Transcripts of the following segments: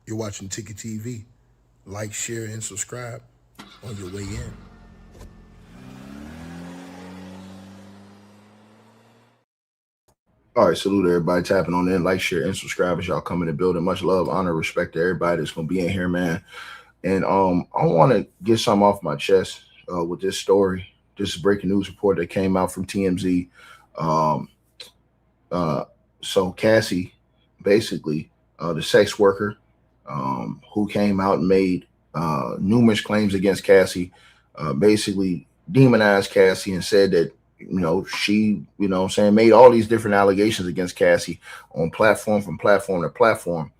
You're watching Ticket TV. Like, share, and subscribe on your way in. All right, salute everybody tapping on in, like, share, and subscribe as y'all come in the building. Much love, honor, respect to everybody that's gonna be in here, man. And I want to get something off my chest with this story. This breaking news report that came out from TMZ. Um, so Cassie, basically, the sex worker, who came out and made numerous claims against Cassie, basically demonized Cassie and said that she made all these different allegations against Cassie on platform from platform to platform.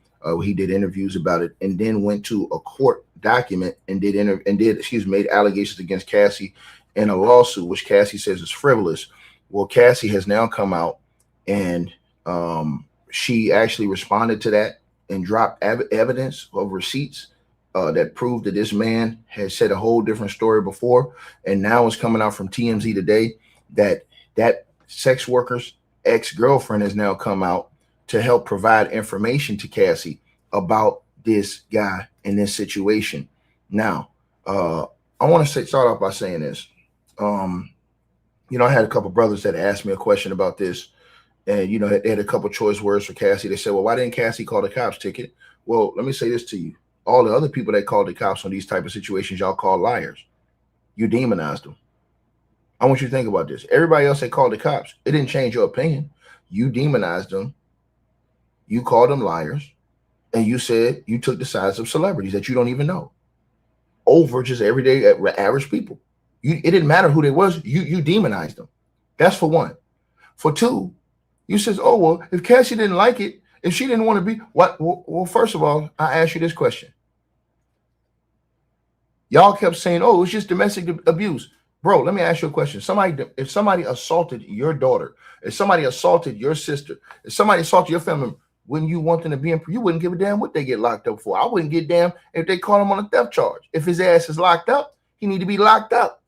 He did interviews about it and then went to a court document and made allegations against Cassie in a lawsuit which Cassie says is frivolous. Well, Cassie has now come out and she actually responded to that and dropped evidence of receipts that proved that this man had said a whole different story before, and now it's coming out from TMZ today that sex worker's ex-girlfriend has now come out to help provide information to Cassie about this guy in this situation. Now, I want to start off by saying this. I had a couple brothers that asked me a question about this, and they had a couple choice words for Cassie. They said, "Well, why didn't Cassie call the cops?" Ticket. Well, let me say this to you: all the other people that called the cops on these type of situations, y'all call liars. You demonized them. I want you to think about this. Everybody else that called the cops, it didn't change your opinion. You demonized them. You called them liars, and you said you took the sides of celebrities that you don't even know over just everyday average people. It didn't matter who they was. You demonized them. That's for one. For two, you says, "Oh, well, if Cassie didn't like it, if she didn't want to be what?" Well, first of all, I ask you this question. Y'all kept saying, "Oh, it's just domestic abuse." Bro, let me ask you a question. If somebody assaulted your daughter, if somebody assaulted your sister, if somebody assaulted your family, wouldn't you want them to be in? You wouldn't give a damn what they get locked up for. I wouldn't give a damn if they call him on a theft charge. If his ass is locked up, he need to be locked up.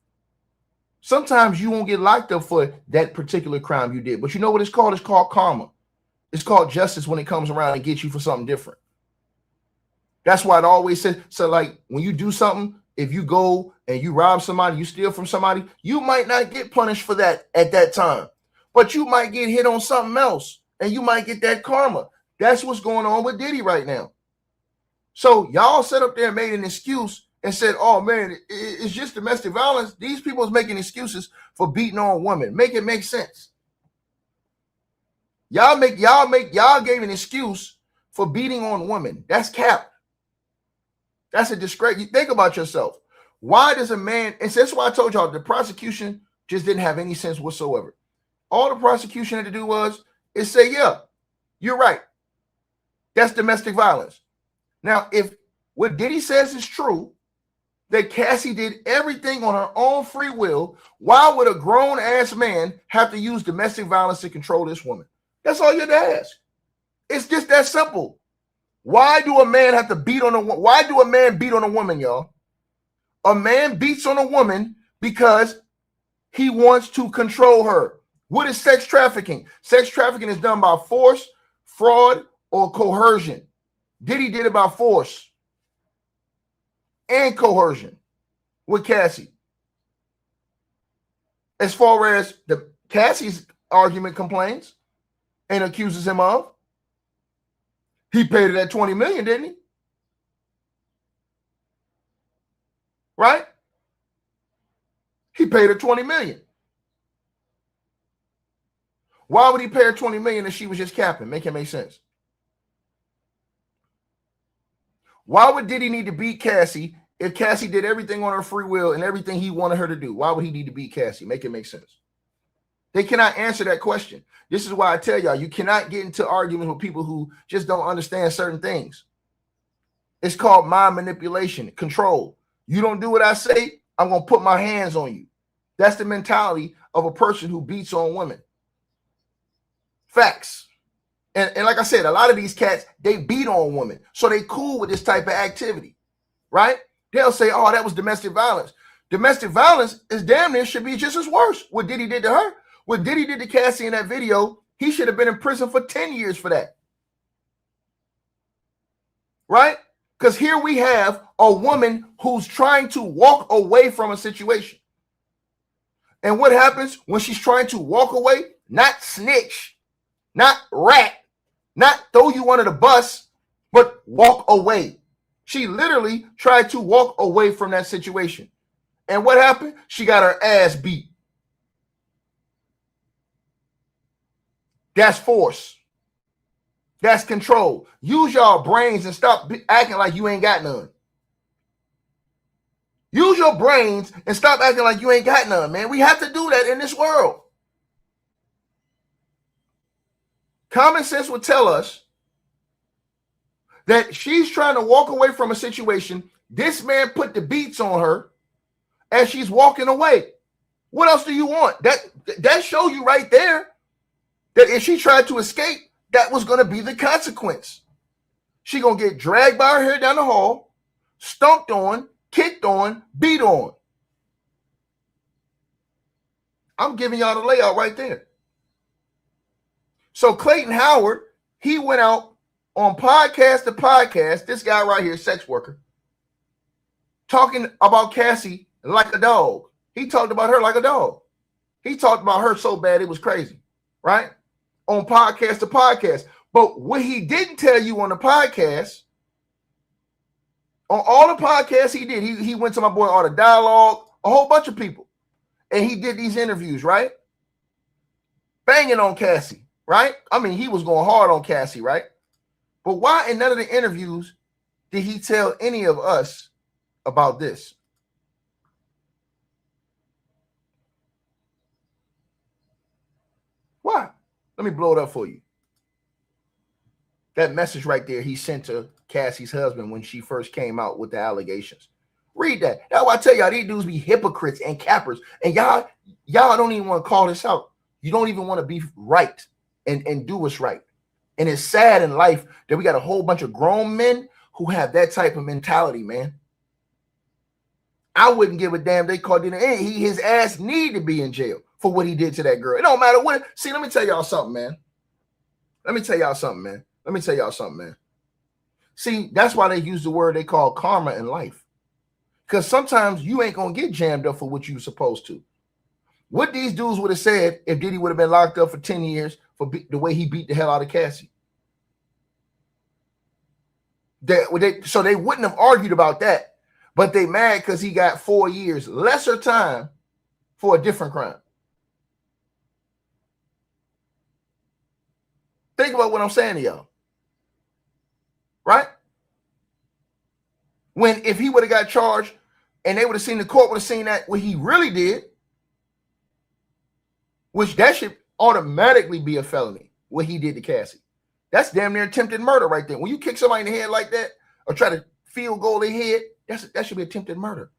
Sometimes you won't get locked up for that particular crime you did, but you know what it's called? It's called karma. It's called justice when it comes around and gets you for something different. That's why it always says, so like when you do something, if you go and you rob somebody, you steal from somebody, you might not get punished for that at that time, but you might get hit on something else and you might get that karma. That's what's going on with Diddy right now. So y'all sat up there and made an excuse and said, "Oh man, it's just domestic violence." These people is making excuses for beating on women. Make it make sense. Y'all gave an excuse for beating on women. That's cap. That's a disgrace. You think about yourself. Why does a man, and that's why I told y'all the prosecution just didn't have any sense whatsoever. All the prosecution had to do is say, "Yeah, you're right. That's domestic violence." Now, if what Diddy says is true, that Cassie did everything on her own free will, why would a grown-ass man have to use domestic violence to control this woman? That's all you have to ask. It's just that simple. Why do a man have to beat on a woman? Why do a man beat on a woman, y'all? A man beats on a woman because he wants to control her. What is sex trafficking? Sex trafficking is done by force, fraud, or coercion. Diddy did it by force and coercion with Cassie. As far as the Cassie's argument complains and accuses him of, he paid her that $20 million, didn't he? Right? He paid her $20 million. Why would he pay her $20 million if she was just capping? Make it make sense. Why would Diddy need to beat Cassie if Cassie did everything on her free will and everything he wanted her to do? Why would he need to beat Cassie? Make it make sense. They cannot answer that question. This is why I tell y'all, you cannot get into arguments with people who just don't understand certain things. It's called mind manipulation, control. You don't do what I say, I'm going to put my hands on you. That's the mentality of a person who beats on women. Facts. And like I said, a lot of these cats, they beat on women. So they cool with this type of activity, right? They'll say, "Oh, that was domestic violence." Domestic violence is damn near should be just as worse. What Diddy did to her, what Diddy did to Cassie in that video, he should have been in prison for 10 years for that. Right? Because here we have a woman who's trying to walk away from a situation. And what happens when she's trying to walk away? Not snitch, not rat, not throw you under the bus, but walk away. She literally tried to walk away from that situation. And what happened? She got her ass beat. That's force. That's control. Use y'all brains and stop acting like you ain't got none. Use your brains and stop acting like you ain't got none, man. We have to do that in this world. Common sense would tell us that she's trying to walk away from a situation. This man put the beats on her as she's walking away. What else do you want? That shows you right there that if she tried to escape, that was going to be the consequence. She going to get dragged by her hair down the hall, stomped on, kicked on, beat on. I'm giving y'all the layout right there. So Clayton Howard, he went out on podcast to podcast, this guy right here, sex worker, talking about Cassie like a dog. He talked about her like a dog. He talked about her so bad it was crazy, right? On podcast to podcast. But what he didn't tell you on the podcast, on all the podcasts he did, he went to my boy Art of Dialogue, a whole bunch of people. And he did these interviews, right? Banging on Cassie, right? I mean, he was going hard on Cassie, right? But why in none of the interviews did he tell any of us about this? Why? Let me blow it up for you. That message right there he sent to Cassie's husband when she first came out with the allegations. Read that. That's why I tell y'all, these dudes be hypocrites and cappers. And y'all don't even want to call this out. You don't even want to be right and do what's right. And it's sad in life that we got a whole bunch of grown men who have that type of mentality, man. I wouldn't give a damn they called Diddy. His ass need to be in jail for what he did to that girl. It don't matter what. See, let me tell y'all something, man. See, that's why they use the word they call karma in life. Because sometimes you ain't going to get jammed up for what you were supposed to. What these dudes would have said if Diddy would have been locked up for 10 years for the way he beat the hell out of Cassie. So they wouldn't have argued about that. But they mad because he got 4 years, lesser time for a different crime. Think about what I'm saying to y'all. Right? When if he would have got charged and they would have seen the court would have seen that what he really did, which that should automatically be a felony, what he did to Cassie. That's damn near attempted murder right there. When you kick somebody in the head like that or try to field goal their head, that should be attempted murder.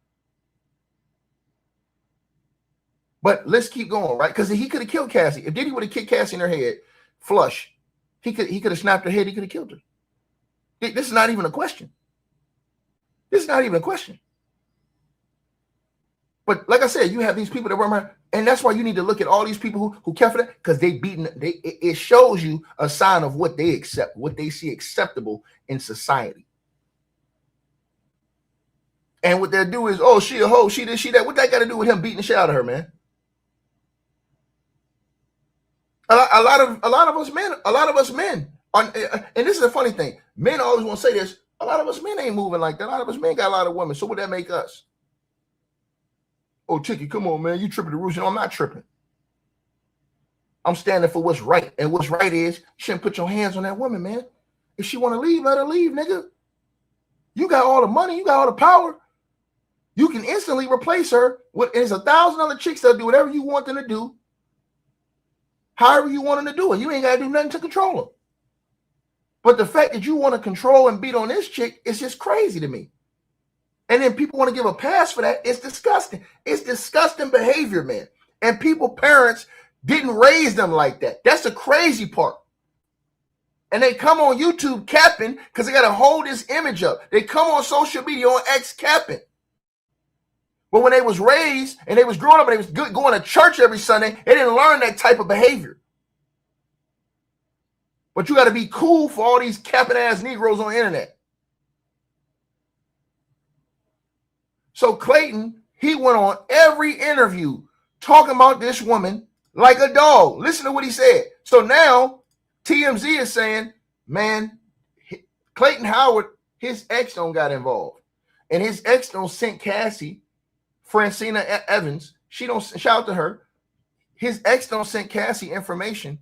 But let's keep going, right? Because he could have killed Cassie. If Diddy would have kicked Cassie in her head, flush, he could have snapped her head. He could have killed her. This is not even a question. But like I said, you have these people that run around, and that's why you need to look at all these people who care for that, because it shows you a sign of what they accept, what they see acceptable in society. And what they'll do is, oh, she a hoe, she this, she that. What that got to do with him beating the shit out of her, man? A lot of us men, and this is a funny thing. Men always want to say this. A lot of us men ain't moving like that. A lot of us men got a lot of women. So what that make us? Oh, Chicky, come on, man. You tripping the roof. No, I'm not tripping. I'm standing for what's right. And what's right is you shouldn't put your hands on that woman, man. If she want to leave, let her leave, nigga. You got all the money. You got all the power. You can instantly replace her. There's 1,000 other chicks that'll do whatever you want them to do. However you want them to do it. You ain't got to do nothing to control them. But the fact that you want to control and beat on this chick is just crazy to me. And then people want to give a pass for that. It's disgusting. It's disgusting behavior, man. And parents didn't raise them like that. That's the crazy part. And they come on YouTube capping because they got to hold this image up. They come on social media on X capping. But when they was raised and they was growing up and they was going to church every Sunday, they didn't learn that type of behavior. But you got to be cool for all these capping ass Negroes on the internet. So Clayton, he went on every interview talking about this woman like a dog. Listen to what he said. So now TMZ is saying, man, Clayton Howard, his ex don't got involved. And his ex don't sent Cassie, Francina Evans. She don't, shout out to her. His ex don't send Cassie information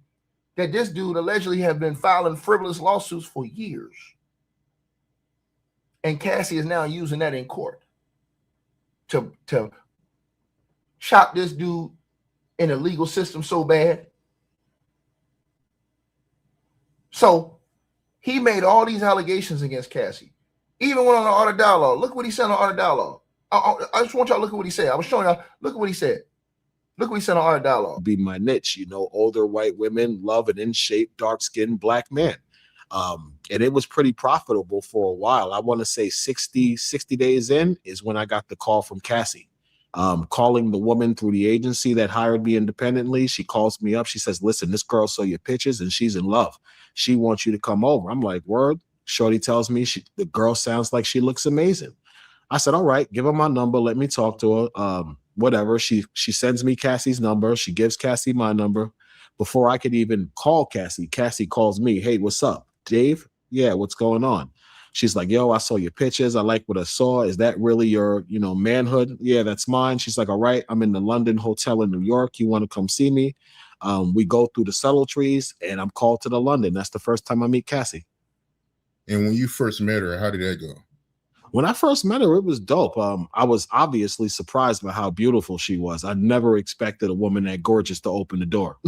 that this dude allegedly have been filing frivolous lawsuits for years. And Cassie is now using that in court to chop this dude in the legal system so bad. So he made all these allegations against Cassie. Even went on the Art of Dialogue. Look what he said on Art of Dialogue. I just want y'all to look at what he said. I was showing y'all, look at what he said. Look what he said on Art of Dialogue. Be my niche, you know, older white women love an in-shape, dark-skinned black man. And it was pretty profitable for a while. I want to say 60 days in is when I got the call from Cassie. Calling the woman through the agency that hired me independently. She calls me up. She says, listen, this girl saw your pictures and she's in love. She wants you to come over. I'm like, word? Shorty tells me the girl sounds like she looks amazing. I said, all right, give her my number. Let me talk to her. Whatever. She sends me Cassie's number. She gives Cassie my number. Before I could even call Cassie, Cassie calls me. Hey, what's up? Dave? Yeah, what's going on? She's like, yo, I saw your pictures. I like what I saw. Is that really your, manhood? Yeah, that's mine. She's like, all right, I'm in the London hotel in New York. You want to come see me? We go through the subtleties and I'm called to the London. That's the first time I meet Cassie. And when you first met her, how did that go? When I first met her, it was dope. I was obviously surprised by how beautiful she was. I never expected a woman that gorgeous to open the door.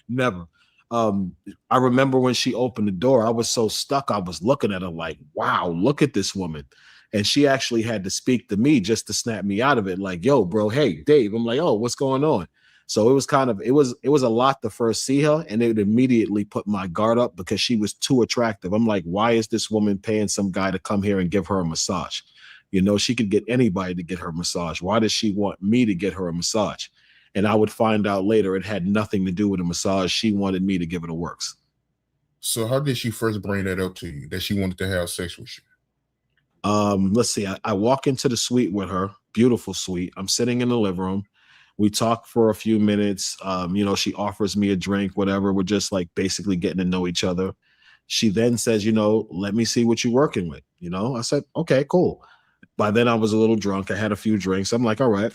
Never. I remember when she opened the door, I was so stuck. I was looking at her like, wow, look at this woman. And she actually had to speak to me just to snap me out of it. Like, yo, bro, hey, Dave. I'm like, oh, what's going on? So it was a lot to first see her, and it immediately put my guard up because she was too attractive. I'm like, why is this woman paying some guy to come here and give her a massage? She could get anybody to get her a massage. Why does she want me to get her a massage? And I would find out later it had nothing to do with a massage. She wanted me to give it a works. So how did she first bring that up to you, that she wanted to have sex with you? Let's see. I walk into the suite with her, beautiful suite. I'm sitting in the living room. We talk for a few minutes. She offers me a drink, whatever. We're just like basically getting to know each other. She then says, let me see what you're working with. I said, okay, cool. By then I was a little drunk. I had a few drinks. I'm like, all right.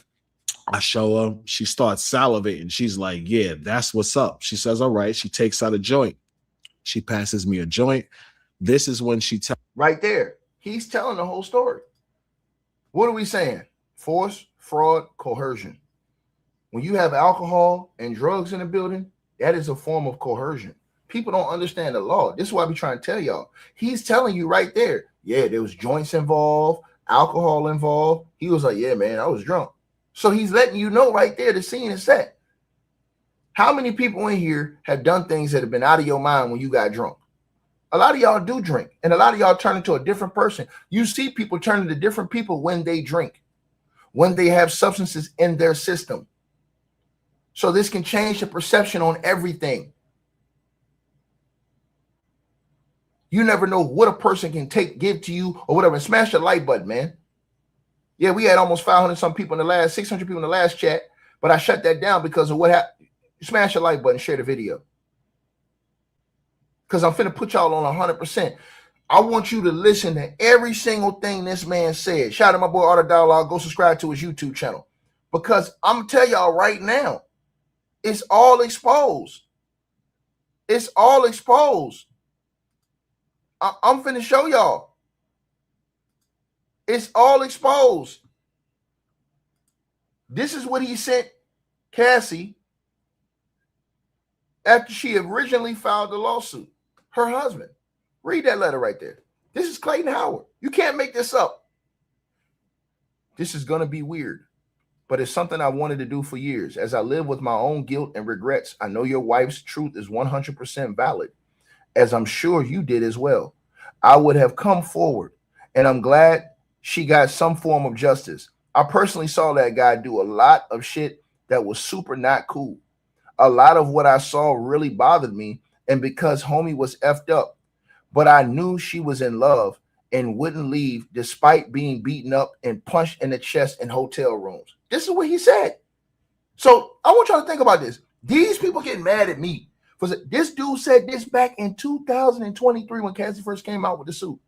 I show her. She starts salivating. She's like, yeah, that's what's up. She says, all right. She takes out a joint. She passes me a joint. This is when she tells. Right there. He's telling the whole story. What are we saying? Force, fraud, coercion. When you have alcohol and drugs in the building, that is a form of coercion. People don't understand the law. This is why we trying to tell y'all. He's telling you right there. Yeah, there was joints involved, alcohol involved. He was like, yeah, man, I was drunk. So he's letting you know right there, the scene is set. How many people in here have done things that have been out of your mind when you got drunk? A lot of y'all do drink, and a lot of y'all turn into a different person. You see people turn into different people when they drink, when they have substances in their system. So this can change the perception on everything. You never know what a person can give to you or whatever. Smash the like button, man. Yeah, we had almost 500 some people in the last, 600 people in the last chat, but I shut that down because of what happened. Smash the like button, share the video. Because I'm finna put y'all on 100%. I want you to listen to every single thing this man said. Shout out to my boy Art of Dialogue. Go subscribe to his YouTube channel. Because I'm going to tell y'all right now, it's all exposed. It's all exposed. I'm finna show y'all. It's all exposed. This is what he sent Cassie after she originally filed the lawsuit. Her husband. Read that letter right there. This is Clayton Howard. You can't make this up. This is going to be weird, but it's something I wanted to do for years. As I live with my own guilt and regrets, I know your wife's truth is 100% valid, as I'm sure you did as well. I would have come forward, and I'm glad she got some form of justice. I personally saw that guy do a lot of shit that was super not cool. A lot of what I saw really bothered me, and because homie was effed up, but I knew she was in love, and wouldn't leave despite being beaten up and punched in the chest in hotel rooms. This is what he said. So I want y'all to think about this. These people get mad at me. This dude said this back in 2023 when Cassie first came out with the suit.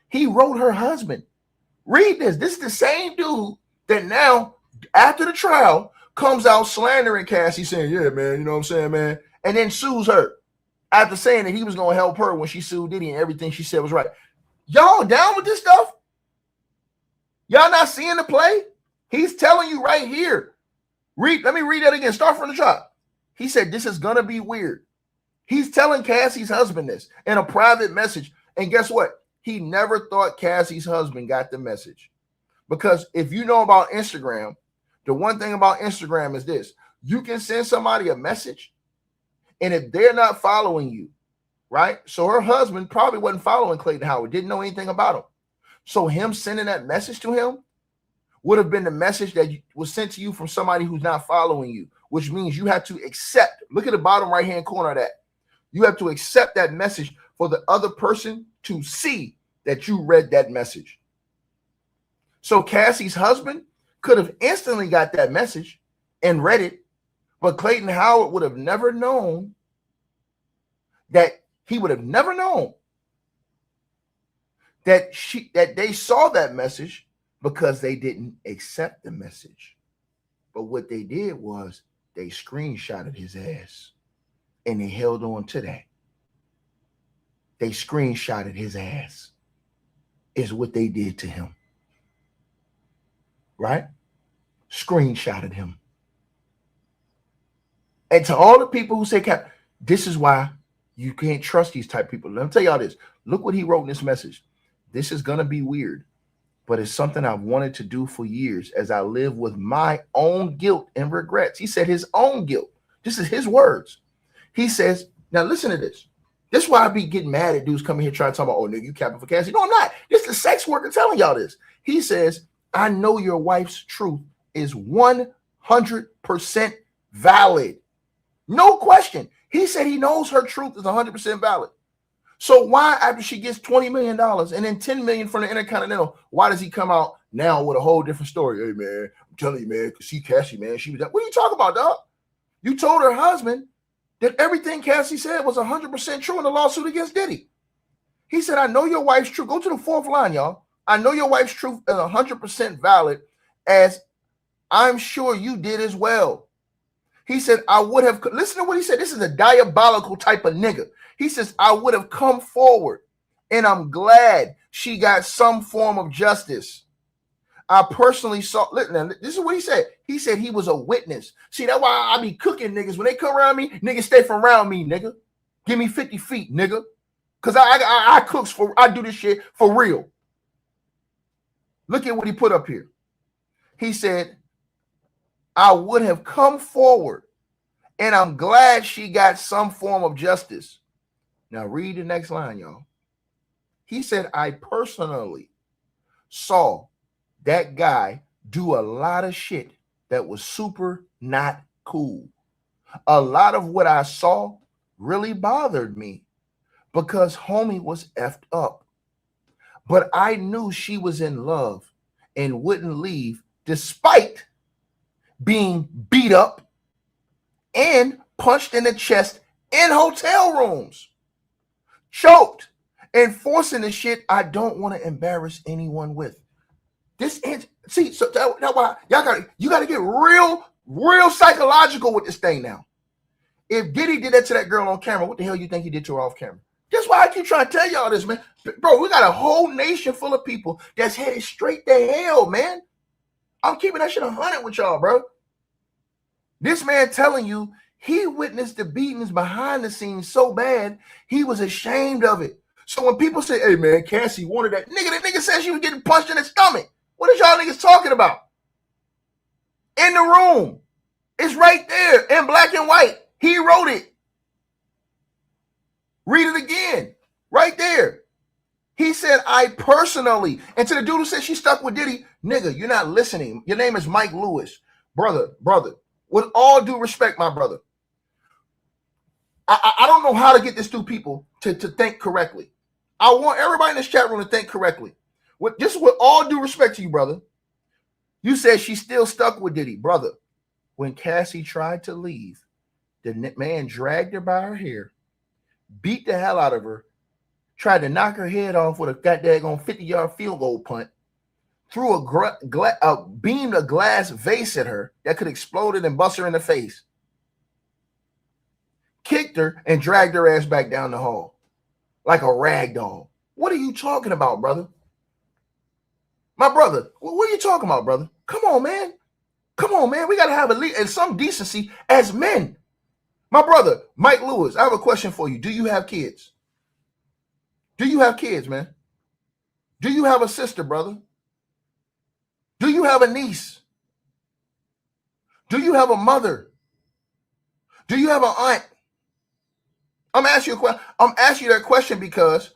He wrote her husband. Read this. This is the same dude that now, after the trial, comes out slandering Cassie, saying, yeah, man, you know what I'm saying, man, and then sues her after saying that he was going to help her when she sued Diddy and everything she said was right. Y'all down with this stuff? Y'all not seeing the play? He's telling you right here. Let me read that again. Start from the top. He said, this is going to be weird. He's telling Cassie's husband this in a private message. And guess what? He never thought Cassie's husband got the message. Because if you know about Instagram, the one thing about Instagram is this. You can send somebody a message, and if they're not following you, right? So her husband probably wasn't following Clayton Howard, didn't know anything about him. So him sending that message to him would have been the message that was sent to you from somebody who's not following you, which means you have to accept. Look at the bottom right-hand corner of that. You have to accept that message for the other person to see that you read that message. So Cassie's husband could have instantly got that message and read it, but Clayton Howard would have never known that that they saw that message because they didn't accept the message. But what they did was they screenshotted his ass and they held on to that. They screenshotted his ass is what they did to him. Right? Screenshotted him. And to all the people who say, Cap, this is why you can't trust these type of people. Let me tell y'all this. Look what he wrote in this message. This is going to be weird, but it's something I've wanted to do for years as I live with my own guilt and regrets. He said his own guilt. This is his words. He says, now listen to this. This is why I be getting mad at dudes coming here trying to talk about, oh, nigga, you capping for Cassie. No, I'm not. This is the sex worker telling y'all this. He says, I know your wife's truth is 100% valid. No question. He said he knows her truth is 100% valid. So why, after she gets $20 million and then $10 million from the Intercontinental, why does he come out now with a whole different story? Hey, man, I'm telling you, man, because see Cassie, man, she was that. What are you talking about, dog? You told her husband that everything Cassie said was 100% true in the lawsuit against Diddy. He said, I know your wife's truth. Go to the fourth line, y'all. I know your wife's truth is 100% valid, as I'm sure you did as well. He said, I would have, listen to what he said. This is a diabolical type of nigga. He says, I would have come forward, and I'm glad she got some form of justice. I personally saw, listen, this is what he said. He said he was a witness. See, that's why I be cooking niggas. When they come around me, niggas stay from around me, nigga. Give me 50 feet, nigga. Because I cooks for, I do this shit for real. Look at what he put up here. He said, I would have come forward, and I'm glad she got some form of justice. Now read the next line, y'all. He said, I personally saw that guy do a lot of shit that was super not cool. A lot of what I saw really bothered me because homie was effed up. But I knew she was in love and wouldn't leave despite being beat up and punched in the chest in hotel rooms, choked, and forcing the shit I don't want to embarrass anyone with. This is, see, so that's why you gotta get real psychological with this thing now. If Diddy did that to that girl on camera, what the hell you think he did to her off camera? That's why I keep trying to tell y'all this, man. Bro, we got a whole nation full of people that's headed straight to hell, man. I'm keeping that shit 100 with y'all, bro. This man telling you he witnessed the beatings behind the scenes so bad, he was ashamed of it. So when people say, hey, man, Cassie wanted that, nigga, the nigga said she was getting punched in the stomach. What is y'all niggas talking about? In the room. It's right there in black and white. He wrote it. Read it again. Right there. He said, I personally, and to the dude who said she stuck with Diddy, nigga, you're not listening. Your name is Mike Lewis. Brother, with all due respect, my brother, I don't know how to get this through people to think correctly. I want everybody in this chat room to think correctly. With all due respect to you, brother, you said she's still stuck with Diddy. Brother, when Cassie tried to leave, the man dragged her by her hair, beat the hell out of her, tried to knock her head off with a goddamn 50-yard field goal punt, threw beamed a glass vase at her that could explode and bust her in the face, kicked her, and dragged her ass back down the hall like a rag doll. What are you talking about, brother? My brother, what are you talking about, brother? Come on, man. Come on, man. We got to have and some decency as men. My brother, Mike Lewis, I have a question for you. Do you have kids? Do you have kids, man? Do you have a sister, brother? Do you have a niece? Do you have a mother? Do you have an aunt? I'm asking you a question. I'm asking you that question because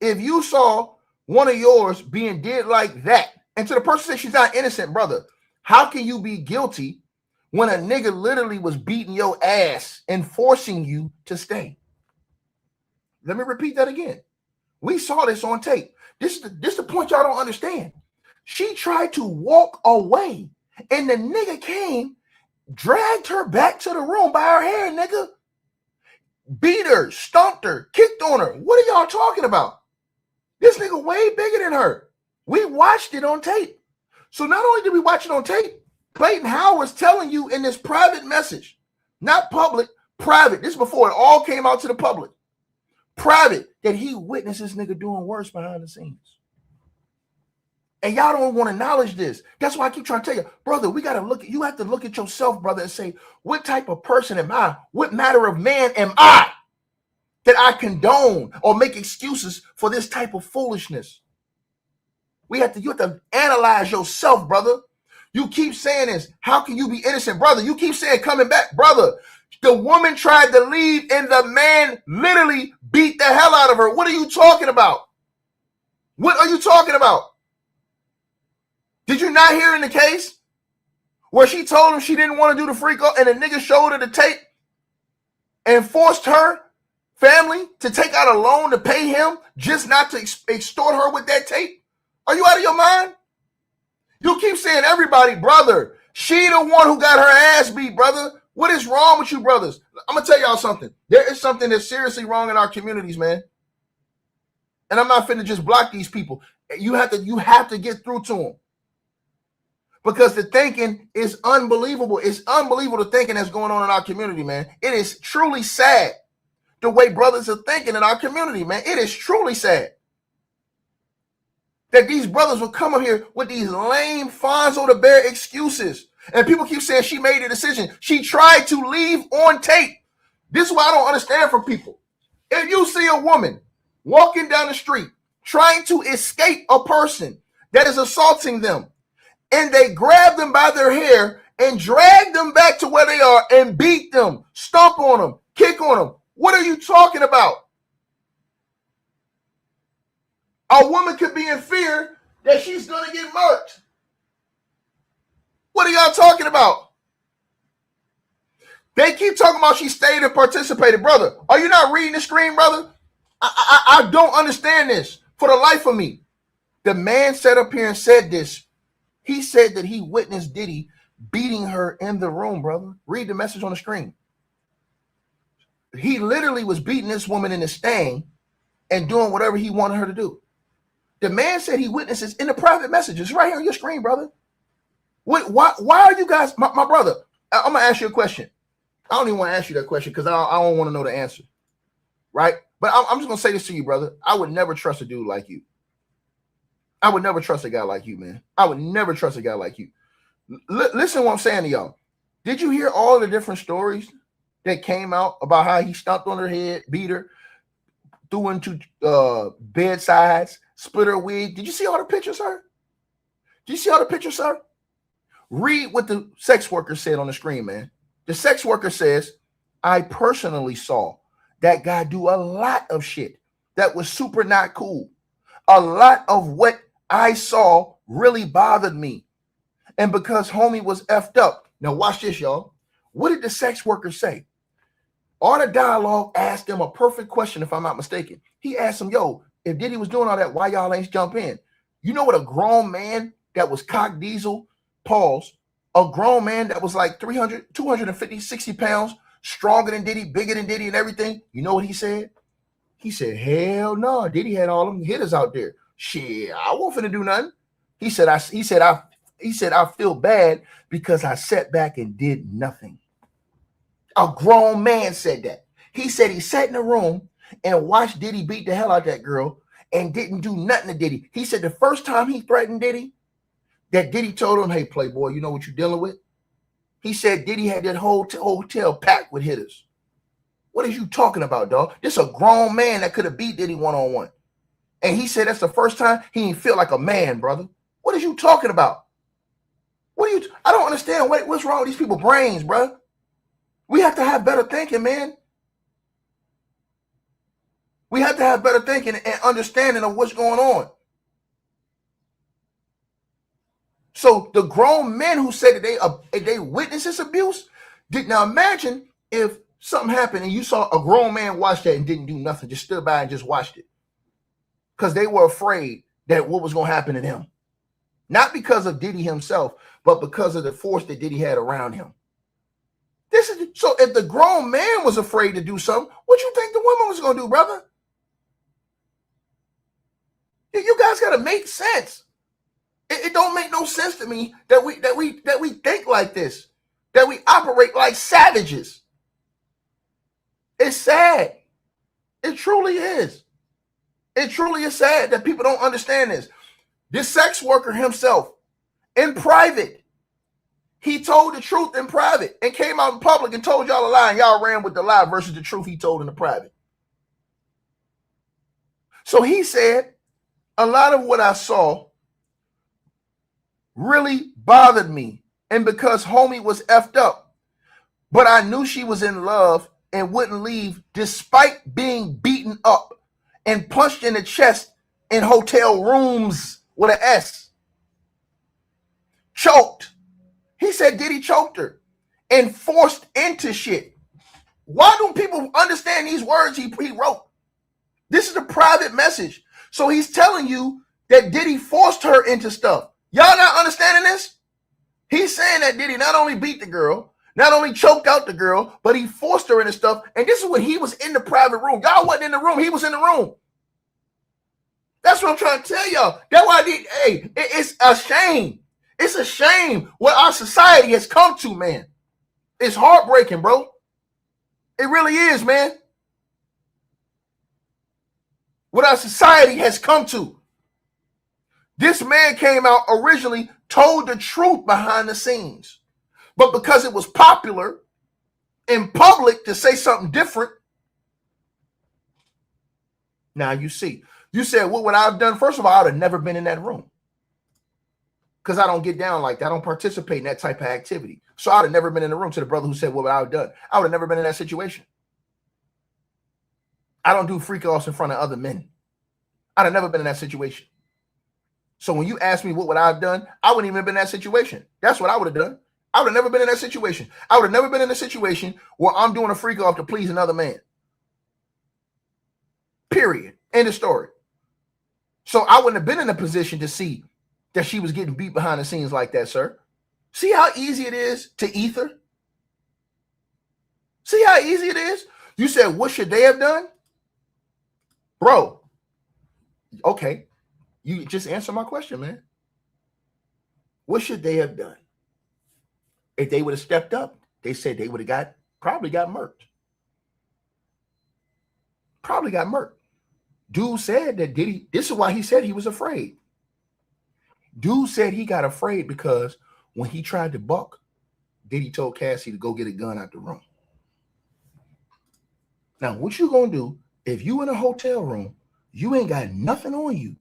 if you saw one of yours being did like that, and to the person says she's not innocent, brother, how can you be guilty when a nigga literally was beating your ass and forcing you to stay? Let me repeat that again. We saw this on tape. This is the point y'all don't understand. She tried to walk away, and the nigga came, dragged her back to the room by her hair, nigga. Beat her, stomped her, kicked on her. What are y'all talking about? This nigga way bigger than her. We watched it on tape. So not only did we watch it on tape, Clayton Howard's telling you in this private message, not public, private. This is before it all came out to the public. Private, that he witnessed this nigga doing worse behind the scenes. And y'all don't want to acknowledge this. That's why I keep trying to tell you, brother, you have to look at yourself, brother, and say, what type of person am I? What matter of man am I that I condone or make excuses for this type of foolishness? You have to analyze yourself, brother. You keep saying this. How can you be innocent, brother? You keep saying coming back, brother. The woman tried to leave and the man literally beat the hell out of her. What are you talking about? What are you talking about? Did you not hear in the case where she told him she didn't want to do the freak off and the nigga showed her the tape and forced her family to take out a loan to pay him just not to extort her with that tape? Are you out of your mind? You keep saying everybody, brother. She the one who got her ass beat, brother. What is wrong with you, brothers? I'm going to tell y'all something. There is something that's seriously wrong in our communities, man. And I'm not finna just block these people. You have to get through to them. Because the thinking is unbelievable. It's unbelievable the thinking that's going on in our community, man. It is truly sad the way brothers are thinking in our community, man. It is truly sad that these brothers will come up here with these lame Fonzo the Bear excuses. And people keep saying she made a decision. She tried to leave on tape. This is what I don't understand from people. If you see a woman walking down the street trying to escape a person that is assaulting them, and they grab them by their hair and drag them back to where they are and beat them, stomp on them, kick on them, what are you talking about? A woman could be in fear that she's going to get murked. What are y'all talking about? They keep talking about she stayed and participated. Brother, are you not reading the screen, brother? I don't understand this for the life of me. The man sat up here and said this. He said that he witnessed Diddy beating her in the room, brother. Read the message on the screen. He literally was beating this woman in the stand and doing whatever he wanted her to do. The man said he witnesses in the private messages right here on your screen, brother. Why are you guys, my brother, I'm going to ask you a question. I don't even want to ask you that question because I don't want to know the answer, right? But I'm just going to say this to you, brother. I would never trust a dude like you. I would never trust a guy like you, man. I would never trust a guy like you. Listen to what I'm saying to y'all. Did you hear all the different stories that came out about how he stomped on her head, beat her, threw into bedsides, split her wig? Did you see all the pictures, sir? Did you see all the pictures, sir? Read what the sex worker said on the screen, man. The sex worker says, I personally saw that guy do a lot of shit that was super not cool. A lot of what I saw really bothered me. And because homie was effed up. Now watch this, y'all. What did the sex worker say? On a dialogue asked him a perfect question, if I'm not mistaken. He asked him, yo, If Diddy was doing all that, why y'all ain't jump in? You know what a grown man that was cock diesel, pause, a grown man that was like 300, 250, 60 pounds, stronger than Diddy, bigger than Diddy and everything. You know what he said? He said, hell no, Diddy had all them hitters out there. Shit, I wasn't finna do nothing. He said, I feel bad because I sat back and did nothing. A grown man said that. He said he sat in the room and watched Diddy beat the hell out of that girl and didn't do nothing to Diddy. He said the first time he threatened Diddy, that Diddy told him, hey, playboy, you know what you're dealing with? He said Diddy had that whole hotel packed with hitters. What are you talking about, dog? This a grown man that could have beat Diddy one-on-one. And he said that's the first time he didn't feel like a man, brother. What are you talking about? I don't understand what's wrong with these people's brains, bro. We have to have better thinking, man. We have to have better thinking and understanding of what's going on. So the grown men who said that they witnessed this abuse, now imagine if something happened and you saw a grown man watch that and didn't do nothing, just stood by and just watched it. Because they were afraid that what was going to happen to them. Not because of Diddy himself, but because of the force that Diddy had around him. So if the grown man was afraid to do something, what you think the woman was going to do, brother? You guys got to make sense. It don't make no sense to me that we think like this, that we operate like savages. It's sad. It truly is. It truly is sad that people don't understand this. This sex worker himself, in private, he told the truth in private and came out in public and told y'all a lie, and y'all ran with the lie versus the truth he told in the private. So he said, a lot of what I saw really bothered me, and because homie was effed up, but I knew she was in love and wouldn't leave despite being beaten up and punched in the chest in hotel rooms with an S. Choked. He said Diddy choked her and forced into shit. Why don't people understand these words he wrote? This is a private message. So he's telling you that Diddy forced her into stuff. Y'all not understanding this? He's saying that Diddy not only beat the girl, not only choked out the girl, but he forced her into stuff. And this is when he was in the private room. Y'all wasn't in the room. He was in the room. That's what I'm trying to tell y'all. That's why it's a shame. It's a shame what our society has come to, man. It's heartbreaking, bro. It really is, man. What our society has come to. This man came out originally, told the truth behind the scenes. But because it was popular in public to say something different, now you see. You said, what would I have done? First of all, I would have never been in that room. Because I don't get down like that. I don't participate in that type of activity. So I would have never been in the room. To the brother who said, what would I have done? I would have never been in that situation. I don't do freak offs in front of other men. I'd have never been in that situation. So when you ask me what would I have done, I wouldn't even have been in that situation. That's what I would have done. I would have never been in that situation. I would have never been in a situation where I'm doing a freak off to please another man. Period. End of story. So I wouldn't have been in a position to see that she was getting beat behind the scenes like that, sir. See how easy it is to ether? See how easy it is? You said, what should they have done? Bro, okay. You just answer my question, man. What should they have done? If they would have stepped up, they said they would have probably got murked. Probably got murked. Dude said that Diddy, this is why he said he was afraid. Dude said he got afraid because when he tried to buck, Diddy told Cassie to go get a gun out the room. Now, what you gonna do if you in a hotel room, you ain't got nothing on you?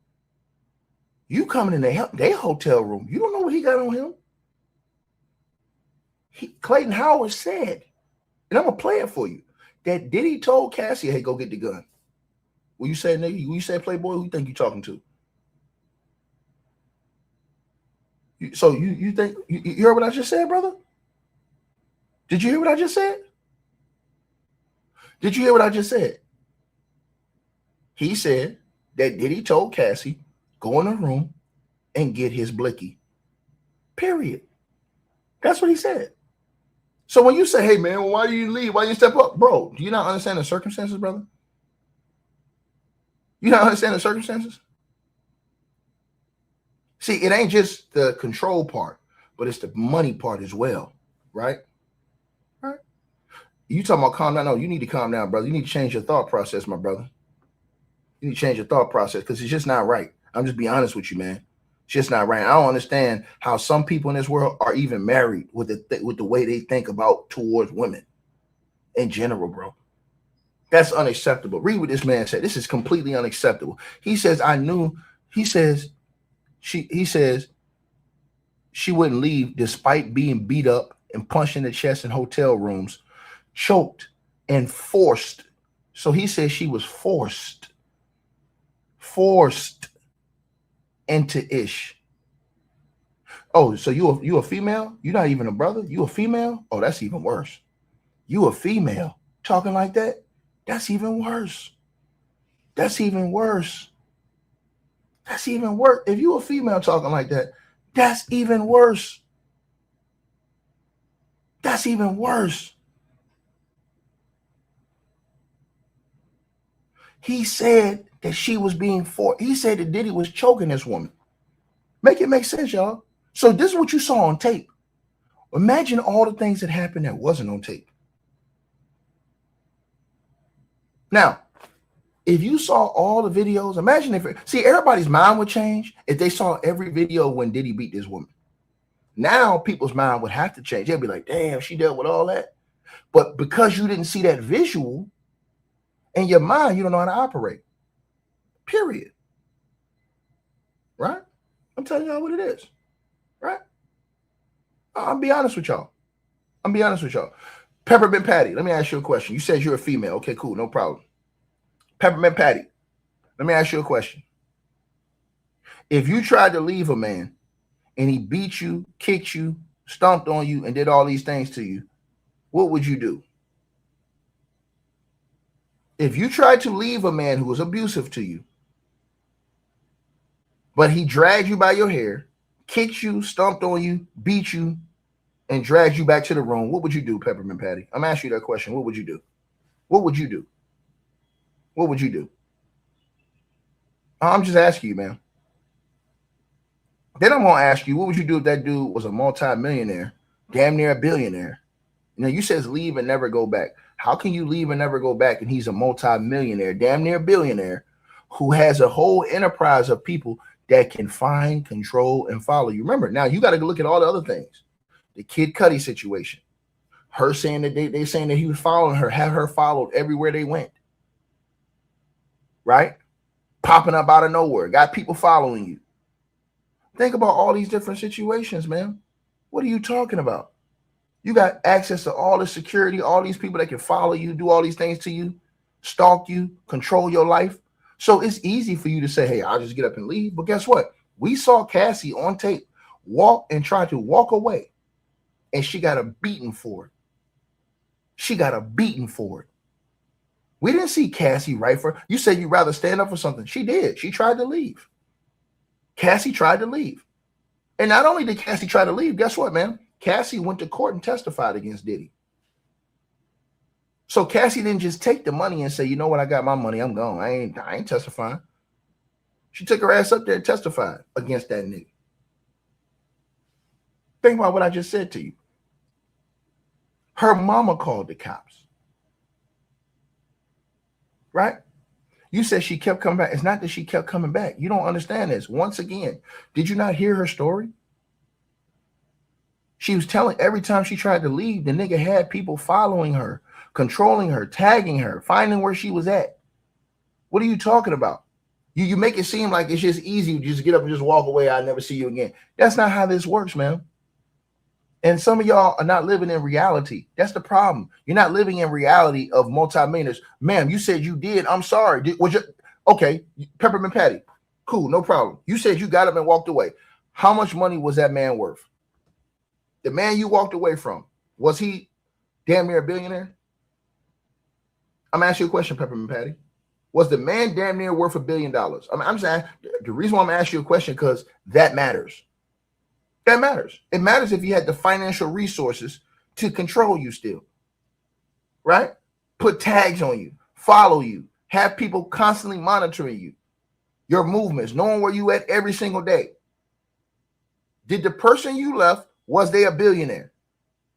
You coming in their hotel room. You don't know what he got on him. Clayton Howard said, and I'm going to play it for you, that Diddy told Cassie, hey, go get the gun. Well, you say, nigga, you say playboy, who you think you talking to? So you think, you heard what I just said, brother? Did you hear what I just said? Did you hear what I just said? He said that Diddy told Cassie, go in a room and get his blicky. Period. That's what he said. So when you say, hey, man, why do you leave? Why do you step up? Bro, do you not understand the circumstances, brother? You not understand the circumstances? See, it ain't just the control part, but it's the money part as well, right? Right? You talking about calm down? No, you need to calm down, brother. You need to change your thought process, my brother. You need to change your thought process because it's just not right. I'm just being honest with you, man. It's just not right. I don't understand how some people in this world are even married with the way they think about towards women in general, bro. That's unacceptable. Read what this man said. This is completely unacceptable. He says, he says she wouldn't leave despite being beat up and punched in the chest in hotel rooms, choked and forced. So he says she was forced into ish. Oh, so you a female? You're not even a brother? You a female? Oh, that's even worse. You a female talking like that? That's even worse. That's even worse. That's even worse. If you a female talking like that, that's even worse. That's even worse. He said that she was being forced. He said that Diddy was choking this woman. Make it make sense, y'all. So this is what you saw on tape. Imagine all the things that happened that wasn't on tape. Now, if you saw all the videos, imagine everybody's mind would change if they saw every video when Diddy beat this woman. Now people's mind would have to change. They'll be like, damn, she dealt with all that. But because you didn't see that visual in your mind, you don't know how to operate. Period. Right? I'm telling y'all what it is. Right? I'll be honest with y'all. Peppermint Patty, let me ask you a question. You said you're a female. Okay, cool. No problem. Peppermint Patty, let me ask you a question. If you tried to leave a man and he beat you, kicked you, stomped on you, and did all these things to you, what would you do? If you tried to leave a man who was abusive to you, but he dragged you by your hair, kicked you, stomped on you, beat you, and dragged you back to the room, what would you do, Peppermint Patty? I'm asking you that question. What would you do? What would you do? What would you do? I'm just asking you, man. Then I'm going to ask you, what would you do if that dude was a multi-millionaire, damn near a billionaire? Now, you says leave and never go back. How can you leave and never go back and he's a multi-millionaire, damn near billionaire, who has a whole enterprise of people that can find, control, and follow you? Remember, now you got to look at all the other things. The Kid Cudi situation. Her saying that they saying that he was following her, have her followed everywhere they went. Right? Popping up out of nowhere. Got people following you. Think about all these different situations, man. What are you talking about? You got access to all the security, all these people that can follow you, do all these things to you, stalk you, control your life. So it's easy for you to say, hey, I'll just get up and leave. But guess what? We saw Cassie on tape walk and try to walk away, and she got a beating for it. She got a beating for it. We didn't see Cassie right for. You said you'd rather stand up for something. She did. She tried to leave. Cassie tried to leave. And not only did Cassie try to leave, guess what, man? Cassie went to court and testified against Diddy. So Cassie didn't just take the money and say, you know what, I got my money, I'm gone. I ain't testifying. She took her ass up there and testified against that nigga. Think about what I just said to you. Her mama called the cops. Right? You said she kept coming back. It's not that she kept coming back. You don't understand this. Once again, did you not hear her story? She was telling every time she tried to leave, the nigga had people following her, controlling her, tagging her, finding where she was at. What are you talking about? You make it seem like it's just easy. You just get up and just walk away. I'll never see you again. That's not how this works, man. And some of y'all are not living in reality. That's the problem. You're not living in reality of multimillionaires. Ma'am, you said you did. I'm sorry. Okay, Peppermint Patty. Cool, no problem. You said you got up and walked away. How much money was that man worth? The man you walked away from, was he damn near a billionaire? I'm asking you a question, Peppermint Patty. Was the man damn near worth $1 billion? I'm saying the reason why I'm asking you a question because that matters. That matters. It matters if you had the financial resources to control you still, right? Put tags on you, follow you, have people constantly monitoring you, your movements, knowing where you at every single day. Did the person you left, was they a billionaire?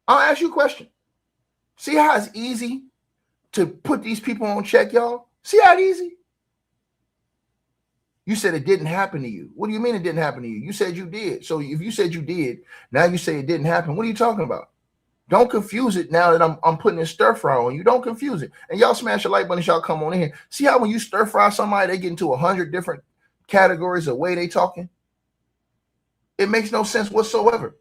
I'll ask you a question. See how it's easy to put these people on check, y'all? See how it's easy? You said it didn't happen to you. What do you mean it didn't happen to you? You said you did. So if you said you did, now you say it didn't happen. What are you talking about? Don't confuse it now that I'm putting this stir fry on you. Don't confuse it. And y'all smash a like button, y'all come on in here. See how when you stir fry somebody, they get into 100 different categories of way they talking? It makes no sense whatsoever.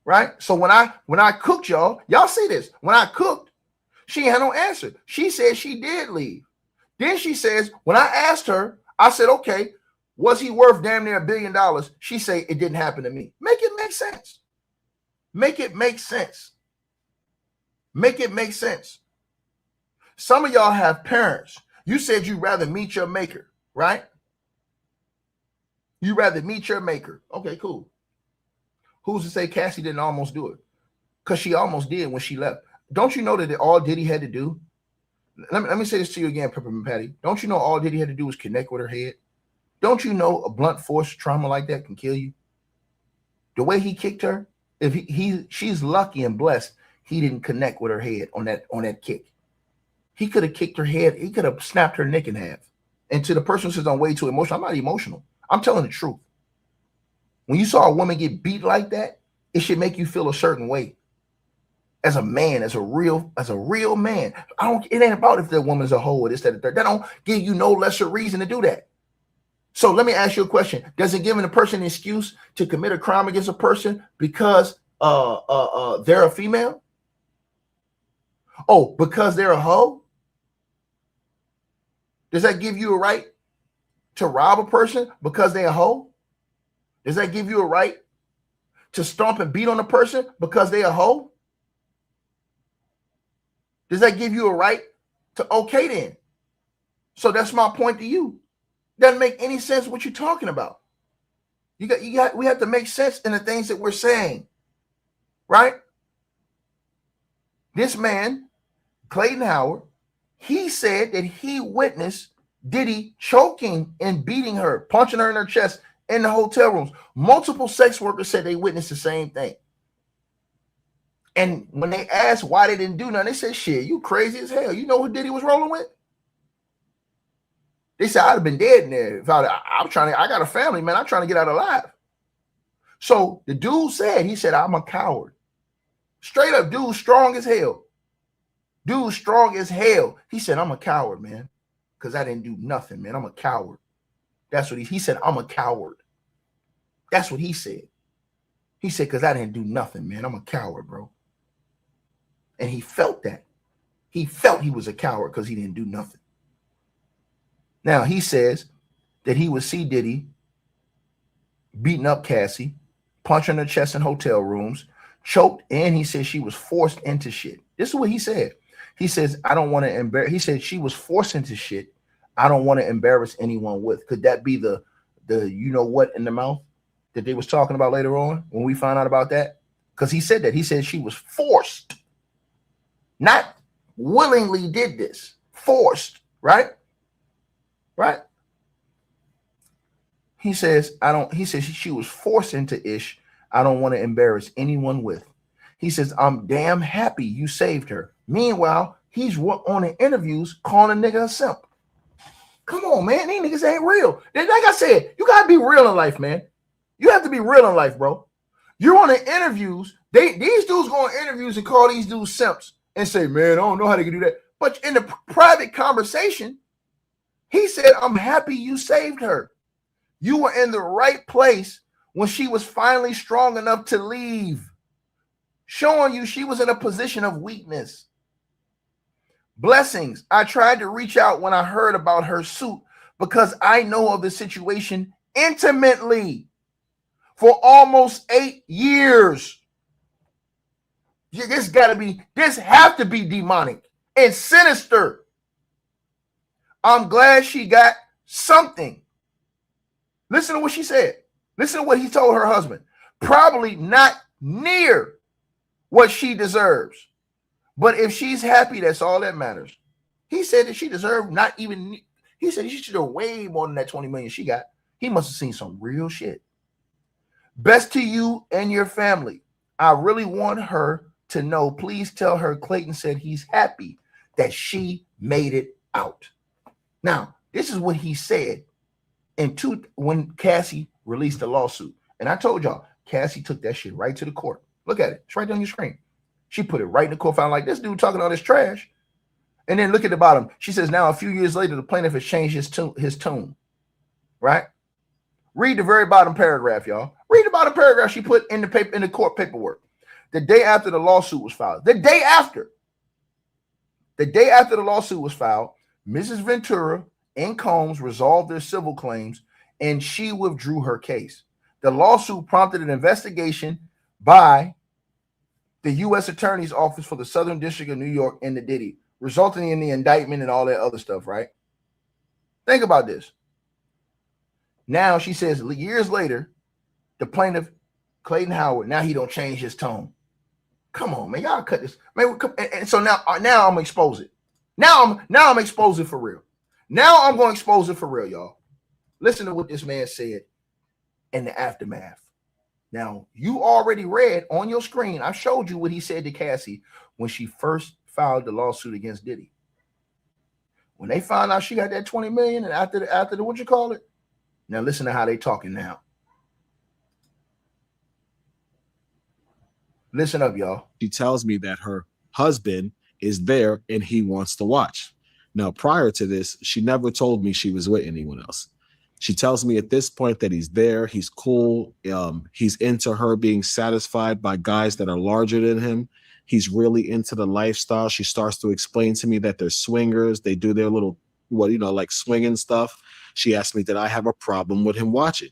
Right? So when I cooked y'all see this. When I cooked, she had no answer. She said she did leave. Then she says, when I asked her, I said, okay, was he worth damn near $1 billion? She said it didn't happen to me. Make it make sense. Make it make sense. Make it make sense. Some of y'all have parents. You said you'd rather meet your maker, right? You'd rather meet your maker. Okay, cool. Who's to say Cassie didn't almost do it? Because she almost did when she left. Don't you know that all Diddy had to do? Let me say this to you again, Peppermint Patty. Don't you know all Diddy had to do was connect with her head? Don't you know a blunt force trauma like that can kill you? The way he kicked her, if she's lucky and blessed, he didn't connect with her head on that kick. He could have kicked her head. He could have snapped her neck in half. And to the person who says I'm way too emotional, I'm not emotional. I'm telling the truth. When you saw a woman get beat like that, it should make you feel a certain way. As a man, as a real man. It ain't about if the woman's a hoe or this, that, and third. That don't give you no lesser reason to do that. So let me ask you a question. Does it give a person an excuse to commit a crime against a person because they're a female? Oh, because they're a hoe? Does that give you a right to rob a person because they're a hoe? Does that give you a right to stomp and beat on a person because they're a hoe? Does that give you a right to okay then? So that's my point to you. Doesn't make any sense what you're talking about. We have to make sense in the things that we're saying, right? This man, Clayton Howard, he said that he witnessed Diddy choking and beating her, punching her in her chest in the hotel rooms. Multiple sex workers said they witnessed the same thing. And when they asked why they didn't do nothing, they said, shit, you crazy as hell. You know who Diddy was rolling with? They said, I'd have been dead in there. If I got a family, man. I'm trying to get out alive. So the dude said, I'm a coward. Straight up, dude, strong as hell. Dude, strong as hell. He said, I'm a coward, man. Because I didn't do nothing, man. I'm a coward. That's what he said. I'm a coward. That's what he said. He said, because I didn't do nothing, man. I'm a coward, bro. And he felt that. He felt he was a coward because he didn't do nothing. Now, he says that he would see Diddy beating up Cassie, punching her chest in hotel rooms, choked, and he said she was forced into shit. This is what he said. He says, I don't want to embarrass. He said she was forced into shit. I don't want to embarrass anyone with. Could that be the you know what in the mouth that they was talking about later on when we find out about that? Because he said that. He said she was forced. Not willingly did this. Forced, right? Right? He says, she was forced into ish. I don't want to embarrass anyone with. He says, I'm damn happy you saved her. Meanwhile, he's on the interviews calling a nigga a simp. Come on, man. These niggas ain't real. Like I said, you gotta be real in life, man. You have to be real in life, bro. You're on the interviews. These dudes go on interviews and call these dudes simps and say, man, I don't know how they can do that. But in the private conversation, he said, I'm happy you saved her. You were in the right place when she was finally strong enough to leave, showing you she was in a position of weakness. Blessings. I tried to reach out when I heard about her suit because I know of the situation intimately for almost 8 years. This have to be demonic and sinister. I'm glad she got something. Listen to what she said. Listen to what he told her husband. Probably not near what she deserves. But if she's happy, that's all that matters. He said that she deserved not even, he said she should have way more than that 20 million she got. He must have seen some real shit. Best to you and your family. I really want her to know. Please tell her Clayton said he's happy that she made it out. Now, this is what he said when Cassie released the lawsuit. And I told y'all, Cassie took that shit right to the court. Look at it. It's right on your screen. She put it right in the court file like, this dude talking all this trash. And then look at the bottom. She says, now a few years later, the plaintiff has changed his tune. Right? Read the very bottom paragraph, y'all. Read the bottom paragraph she put in the court paperwork. The day after the lawsuit was filed. The day after the lawsuit was filed, Mrs. Ventura and Combs resolved their civil claims, and she withdrew her case. The lawsuit prompted an investigation by the U.S. Attorney's Office for the Southern District of New York into Diddy, resulting in the indictment and all that other stuff, right? Think about this. Now she says years later, the plaintiff, Clayton Howard, now he don't change his tone. Come on, man, y'all cut this. Man, and so now I'm gonna expose it. Now I'm exposing for real. Now I'm going to expose it for real, y'all. Listen to what this man said in the aftermath. Now, you already read on your screen. I showed you what he said to Cassie when she first filed the lawsuit against Diddy. When they found out she got that 20 million and after the what you call it? Now listen to how they talking now. Listen up, y'all. She tells me that her husband is there and he wants to watch. Now, prior to this, she never told me she was with anyone else. She tells me at this point that he's there, he's cool, he's into her being satisfied by guys that are larger than him. He's really into the lifestyle. She starts to explain to me that they're swingers. They do their little, like swinging stuff. She asked me, did I have a problem with him watching?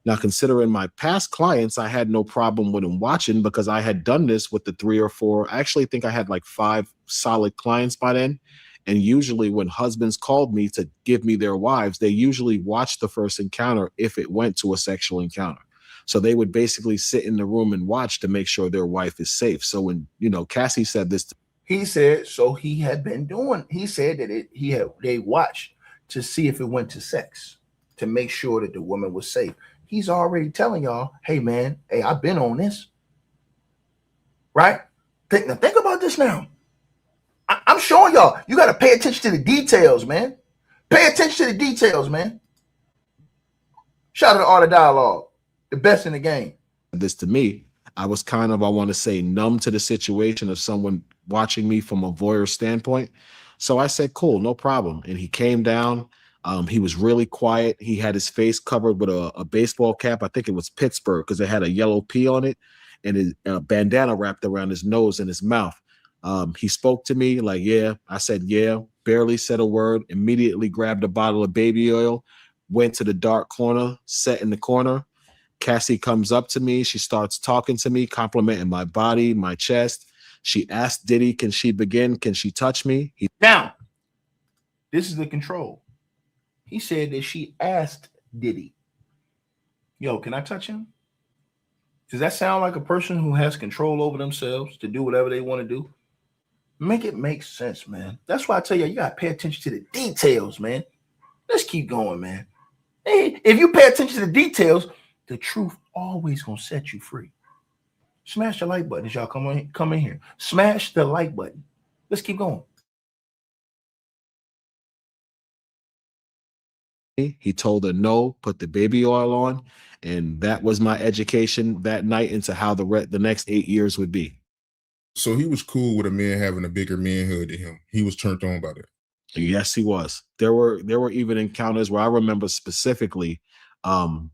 Now, considering my past clients, I had no problem with him watching because I had done this with the 3 or 4. I actually think I had like 5 solid clients by then. And usually when husbands called me to give me their wives, they usually watched the first encounter if it went to a sexual encounter. So they would basically sit in the room and watch to make sure their wife is safe. So when, Cassie said this. He said, so he had been doing, he said that they watched to see if it went to sex, to make sure that the woman was safe. He's already telling y'all, hey, man, hey, I've been on this. Right? Think about this now. I'm showing y'all, you got to pay attention to the details, man. Pay attention to the details, man. Shout out to Art of Dialogue, the best in the game. This to me, I was kind of, I want to say, numb to the situation of someone watching me from a voyeur standpoint. So I said, cool, no problem. And he came down. He was really quiet. He had his face covered with a baseball cap. I think it was Pittsburgh because it had a yellow P on it, and his bandana wrapped around his nose and his mouth. He spoke to me like, yeah. I said, yeah, barely said a word, immediately grabbed a bottle of baby oil, went to the dark corner, sat in the corner. Cassie comes up to me. She starts talking to me, complimenting my body, my chest. She asked Diddy, can she begin? Can she touch me? Now, this is the control. He said that she asked Diddy, yo, can I touch him? Does that sound like a person who has control over themselves to do whatever they want to do? Make it make sense, man. That's why I tell you got to pay attention to the details, man. Let's keep going, man. Hey, if you pay attention to the details, the truth always gonna set you free. Smash the like button as y'all come in here. Smash the like button. Let's keep going. He told her no, put the baby oil on, and that was my education that night into how the next 8 years would be. So he was cool with a man having a bigger manhood than him. He was turned on by that. Yes, he was. There were even encounters where I remember specifically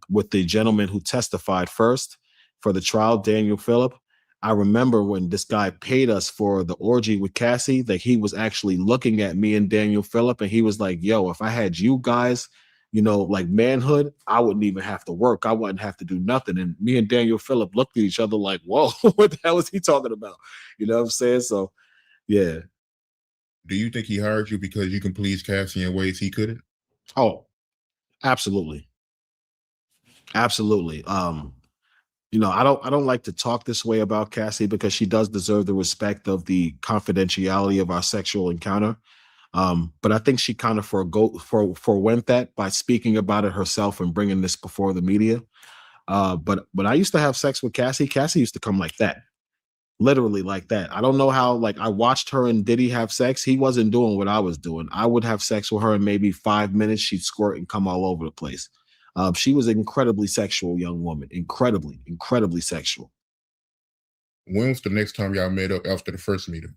with the gentleman who testified first for the trial, Daniel Phillip. I remember when this guy paid us for the orgy with Cassie, that he was actually looking at me and Daniel Phillip, and he was like, yo, if I had you guys, like manhood, I wouldn't even have to work. I wouldn't have to do nothing. And me and Daniel Phillip looked at each other like, whoa, what the hell is he talking about? You know what I'm saying? So, yeah. Do you think he hired you because you can please Cassie in ways he couldn't? Oh, absolutely. Absolutely. I don't like to talk this way about Cassie because she does deserve the respect of the confidentiality of our sexual encounter. But I think she kind of forwent that by speaking about it herself and bringing this before the media. But when I used to have sex with Cassie, Cassie used to come like that, literally like that. I don't know how. Like I watched her and Diddy have sex. He wasn't doing what I was doing. I would have sex with her in maybe 5 minutes. She'd squirt and come all over the place. She was an incredibly sexual young woman, incredibly sexual. When was the next time y'all met up after the first meeting?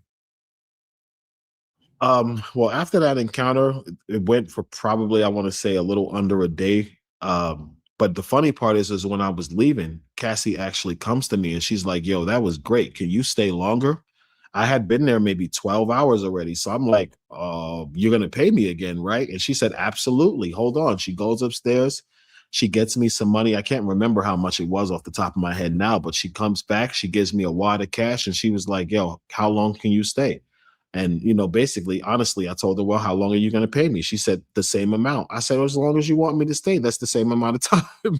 Well, after that encounter, it went for probably, I want to say, a little under a day. But the funny part is when I was leaving, Cassie actually comes to me and she's like, "Yo, that was great. Can you stay longer?" I had been there maybe 12 hours already. So I'm like, you're gonna pay me again, right? And she said, "Absolutely. Hold on." She goes upstairs, she gets me some money. I can't remember how much it was off the top of my head now, but she comes back, she gives me a wad of cash, and she was like, "Yo, how long can you stay?" And basically, honestly, I told her, "Well, how long are you going to pay me?" She said, "The same amount." I said, "As long as you want me to stay, that's the same amount of time."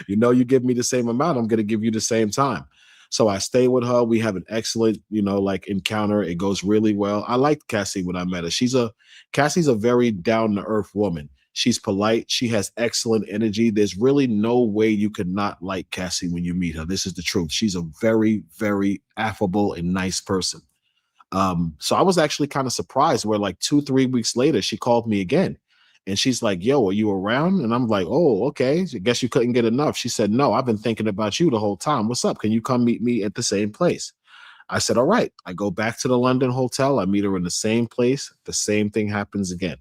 You give me the same amount, I'm going to give you the same time. So I stay with her. We have an excellent, like encounter. It goes really well. I liked Cassie when I met her. Cassie's a very down to earth woman. She's polite. She has excellent energy. There's really no way you could not like Cassie when you meet her. This is the truth. She's a very, very affable and nice person. So I was actually kind of surprised where like 2, 3 weeks later, she called me again and she's like, "Yo, are you around?" And I'm like, "Oh, okay. I guess you couldn't get enough." She said, "No, I've been thinking about you the whole time. What's up? Can you come meet me at the same place?" I said, "All right." I go back to the London hotel. I meet her in the same place. The same thing happens again,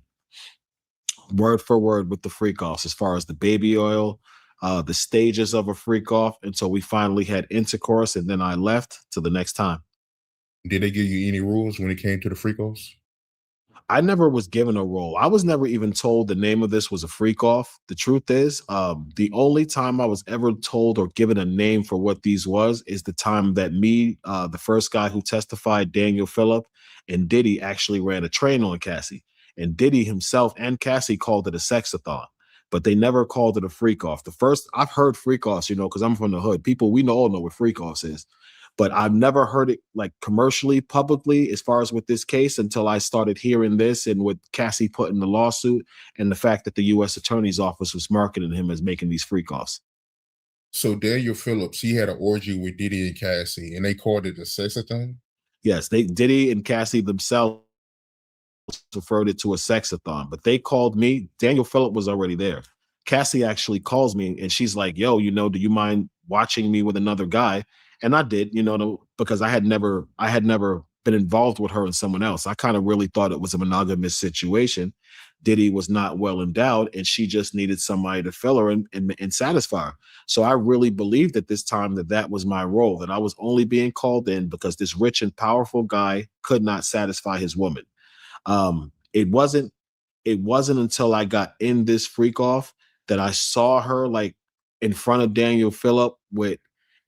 word for word with the freak offs as far as the baby oil, the stages of a freak off until we finally had intercourse. And then I left to the next time. Did they give you any rules when it came to the freakos? I never was given a role. I was never even told the name of this was a freak off. The truth is, the only time I was ever told or given a name for what these was is the time that me, the first guy who testified, Daniel Phillip, and Diddy actually ran a train on Cassie. And Diddy himself and Cassie called it a sexathon, but they never called it a freak off. The first I've heard freak offs, because I'm from the hood. People we know all know what freak offs is, but I've never heard it like commercially, publicly, as far as with this case until I started hearing this and with Cassie put in the lawsuit and the fact that the U.S. Attorney's Office was marketing him as making these freak offs. So Daniel Phillips, he had an orgy with Diddy and Cassie, and they called it a sexathon. Yes, Diddy and Cassie themselves referred it to a sexathon, but they called me. Daniel Phillip was already there. Cassie actually calls me and she's like, "Yo, do you mind watching me with another guy?" And I did, because I had never been involved with her and someone else. I kind of really thought it was a monogamous situation. Diddy was not well endowed, and she just needed somebody to fill her and satisfy her. So I really believed at this time that was my role, that I was only being called in because this rich and powerful guy could not satisfy his woman. It wasn't until I got in this freak off that I saw her like in front of Daniel Phillip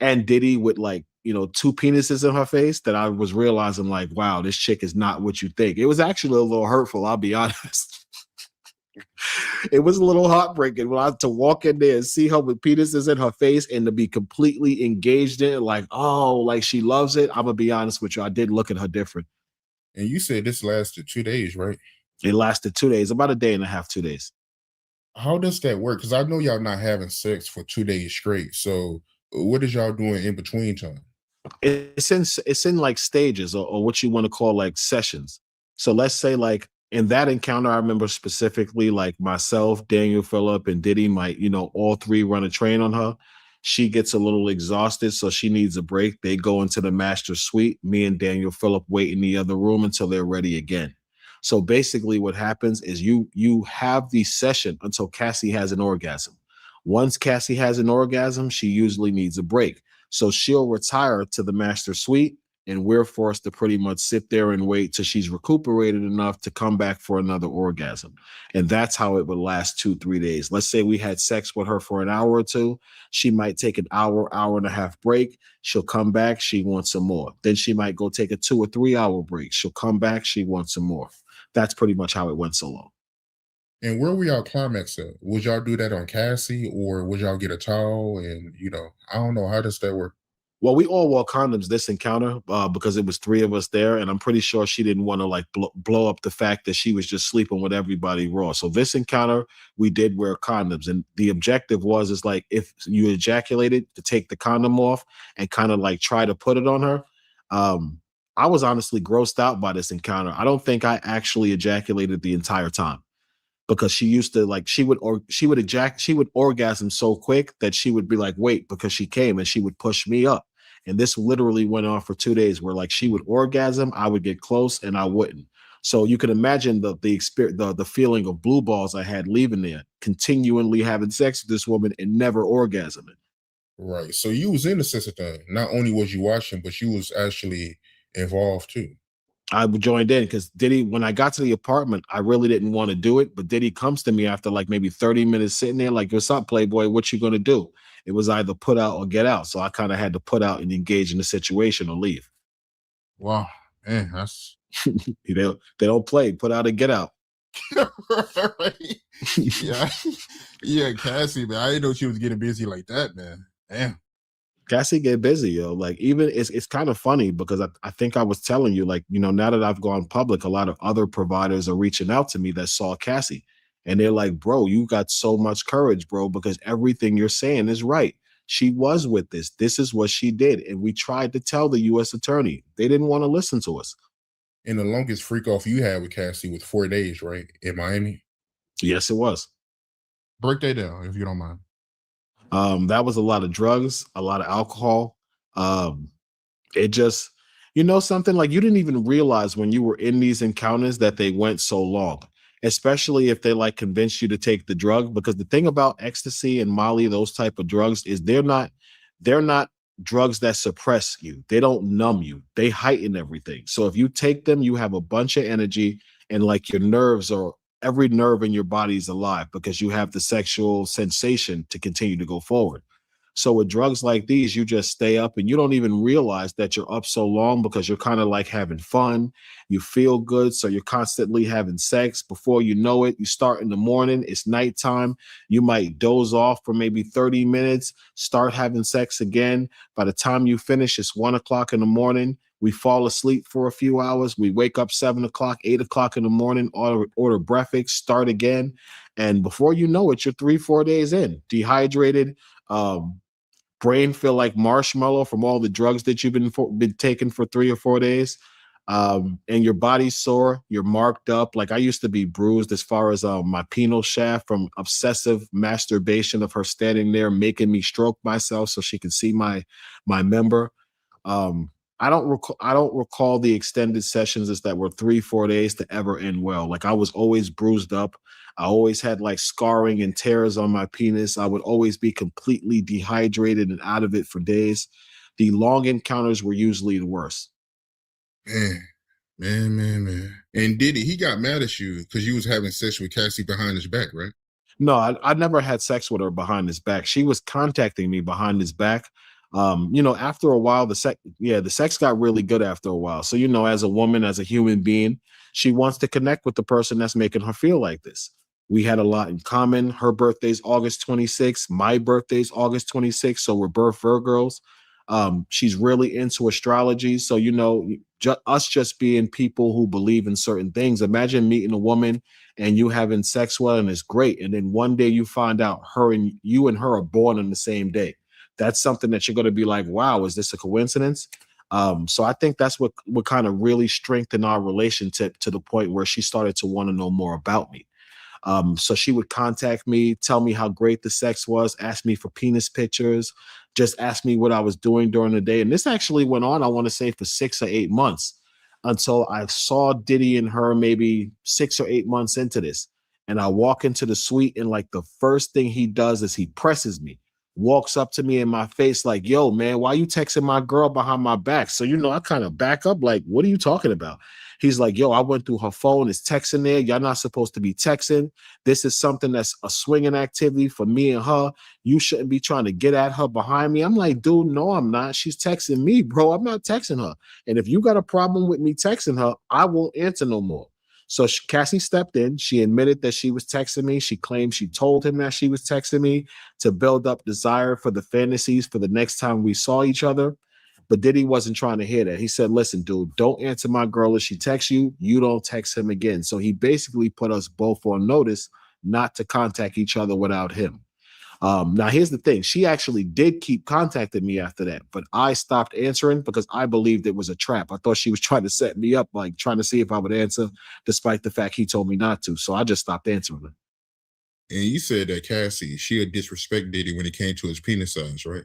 and Diddy with like, two penises in her face that I was realizing like, wow, this chick is not what you think. It was actually a little hurtful, I'll be honest. It was a little heartbreaking when I had to walk in there and see her with penises in her face and to be completely engaged in it, like, oh, like she loves it. I'm gonna be honest with you, I did look at her different. And you said this lasted 2 days, right? It lasted 2 days, about a day and a half, 2 days. How does that work? Because I know y'all not having sex for 2 days straight. So what is y'all doing in between time? It's in like stages or what you want to call like sessions. So let's say like in that encounter, I remember specifically like myself, Daniel Phillip, and Diddy might, all three run a train on her. She gets a little exhausted, so she needs a break. They go into the master suite. Me and Daniel Phillip wait in the other room until they're ready again. So basically what happens is you have the session until Cassie has an orgasm. Once Cassie has an orgasm, she usually needs a break. So she'll retire to the master suite and we're forced to pretty much sit there and wait till she's recuperated enough to come back for another orgasm. And that's how it would last 2-3 days. Let's say we had sex with her for an hour or two. She might take an hour, hour and a half break. She'll come back. She wants some more. Then she might go take a 2 or 3 hour break. She'll come back. She wants some more. That's pretty much how it went so long. And where were y'all climax at? Would y'all do that on Cassie, or would y'all get a towel? And I don't know, how does that work? Well, we all wore condoms this encounter because it was 3 of us there, and I'm pretty sure she didn't want to like blow up the fact that she was just sleeping with everybody raw. So this encounter, we did wear condoms, and the objective was is like if you ejaculated to take the condom off and kind of like try to put it on her. I was honestly grossed out by this encounter. I don't think I actually ejaculated the entire time, because she used to like she would orgasm so quick that she would be like, wait, because she came, and she would push me up. And this literally went on for 2 days where like she would orgasm, I would get close and I wouldn't. So you can imagine the experience, the feeling of blue balls I had leaving there, continually having sex with this woman and never orgasming. Right. So you was in the sister thing. Not only was you watching, but you was actually involved too. I joined in because Diddy, when I got to the apartment, I really didn't want to do it. But Diddy comes to me after like maybe 30 minutes sitting there, like, what's up, Playboy? What you gonna do? It was either put out or get out. So I kind of had to put out and engage in the situation or leave. Wow, man, that's They don't play, put out and get out. right. Yeah, yeah, Cassie, man. I didn't know she was getting busy like that, man. Damn. Cassie get busy, yo. Like even it's kind of funny because I think I was telling you, like, now that I've gone public, a lot of other providers are reaching out to me that saw Cassie. And they're like, bro, you got so much courage, bro, because everything you're saying is right. She was with this. This is what she did. And we tried to tell the U.S. attorney. They didn't want to listen to us. And the longest freak off you had with Cassie was 4 days, right? In Miami? Yes, it was. Break that down if you don't mind. That was a lot of drugs, a lot of alcohol. It just, something like you didn't even realize when you were in these encounters that they went so long, especially if they like convinced you to take the drug. Because the thing about ecstasy and Molly, those type of drugs, is they're not drugs that suppress you. They don't numb you. They heighten everything. So if you take them, you have a bunch of energy, and like your nerves are every nerve in your body is alive because you have the sexual sensation to continue to go forward. So with drugs like these, you just stay up and you don't even realize that you're up so long because you're kind of like having fun. You feel good. So you're constantly having sex. Before you know it, you start in the morning, it's nighttime. You might doze off for maybe 30 minutes, start having sex again. By the time you finish, it's 1 o'clock in the morning. We fall asleep for a few hours. We wake up 7 o'clock, 8 o'clock in the morning, order breakfast, start again. And before you know it, you're 3-4 days in, dehydrated, brain feel like marshmallow from all the drugs that you've been taking for 3 or 4 days. And your body's sore, you're marked up. Like I used to be bruised as far as my penile shaft from obsessive masturbation of her standing there making me stroke myself so she could see my member. I don't recall the extended sessions as that were 3-4 days to ever end well. Like I was always bruised up. I always had like scarring and tears on my penis. I would always be completely dehydrated and out of it for days. The long encounters were usually the worst. Man. And Diddy, he got mad at you because you was having sex with Cassie behind his back, right? No, I never had sex with her behind his back. She was contacting me behind his back. After a while, the sex got really good after a while. So, as a woman, as a human being, she wants to connect with the person that's making her feel like this. We had a lot in common. Her birthday's August 26th. My birthday's August 26th. So we're birth Virgos. She's really into astrology. So, us just being people who believe in certain things. Imagine meeting a woman and you having sex with her and it's great. And then one day you find out you and her are born on the same day. That's something that you're going to be like, wow, is this a coincidence? So I think that's what kind of really strengthened our relationship to the point where she started to want to know more about me. So she would contact me, tell me how great the sex was, ask me for penis pictures, just ask me what I was doing during the day. And this actually went on, I want to say, for 6 or 8 months until I saw Diddy and her maybe 6 or 8 months into this. And I walk into the suite and like the first thing he does is he presses me. walks up to me in my face like, yo, man, why you texting my girl behind my back? So, I kind of back up like, what are you talking about? He's like, yo, I went through her phone. It's texting there. Y'all not supposed to be texting. This is something that's a swinging activity for me and her. You shouldn't be trying to get at her behind me. I'm like, dude, no, I'm not. She's texting me, bro. I'm not texting her. And if you got a problem with me texting her, I won't answer no more. So Cassie stepped in. She admitted that she was texting me. She claimed she told him that she was texting me to build up desire for the fantasies for the next time we saw each other. But Diddy wasn't trying to hear that. He said, listen, dude, don't answer my girl if she texts you. You don't text him again. So he basically put us both on notice not to contact each other without him. Now, here's the thing. She actually did keep contacting me after that, but I stopped answering because I believed it was a trap. I thought she was trying to set me up, like trying to see if I would answer, despite the fact he told me not to. So I just stopped answering her. And you said that Cassie, she would disrespect Diddy when it came to his penis size, right?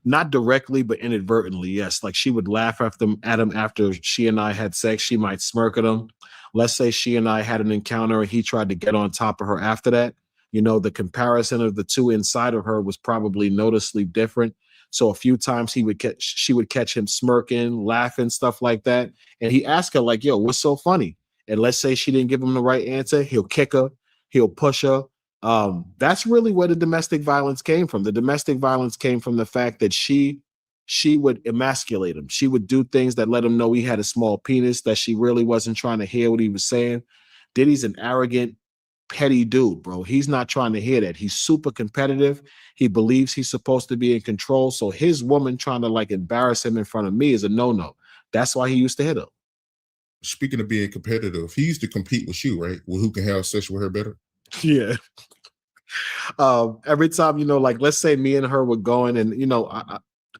Not directly, but inadvertently, yes. Like she would laugh at him after she and I had sex. She might smirk at him. Let's say she and I had an encounter and he tried to get on top of her after that. The comparison of the two inside of her was probably noticeably different. So a few times she would catch him smirking, laughing, stuff like that. And he asked her like, yo, what's so funny? And let's say she didn't give him the right answer. He'll kick her. He'll push her. That's really where the domestic violence came from. The domestic violence came from the fact that she would emasculate him. She would do things that let him know he had a small penis, that she really wasn't trying to hear what he was saying. Diddy's an arrogant, petty dude, bro. He's not trying to hear that. He's super competitive. He believes he's supposed to be in control. So his woman trying to like embarrass him in front of me is a no-no. That's why he used to hit her. Speaking of being competitive, he used to compete with you, right? With who can have sex with her better? Yeah. Every time, like let's say me and her were going and,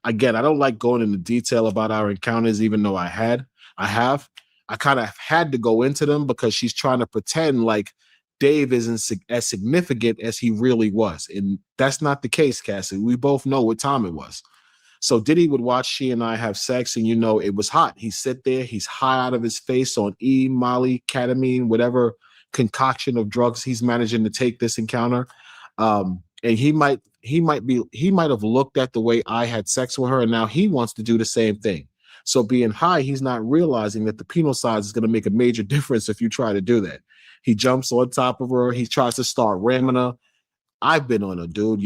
again, I don't like going into detail about our encounters, even though I have. I kind of had to go into them because she's trying to pretend like Dave isn't as significant as he really was. And that's not the case, Cassie. We both know what time it was. So Diddy would watch she and I have sex and, it was hot. He'd sit there. He's high out of his face on E, Molly, ketamine, whatever concoction of drugs he's managing to take this encounter. And he might have looked at the way I had sex with her, and now he wants to do the same thing. So being high, he's not realizing that the penal size is going to make a major difference if you try to do that. He jumps on top of her. He tries to start ramming her. I've been on her, dude.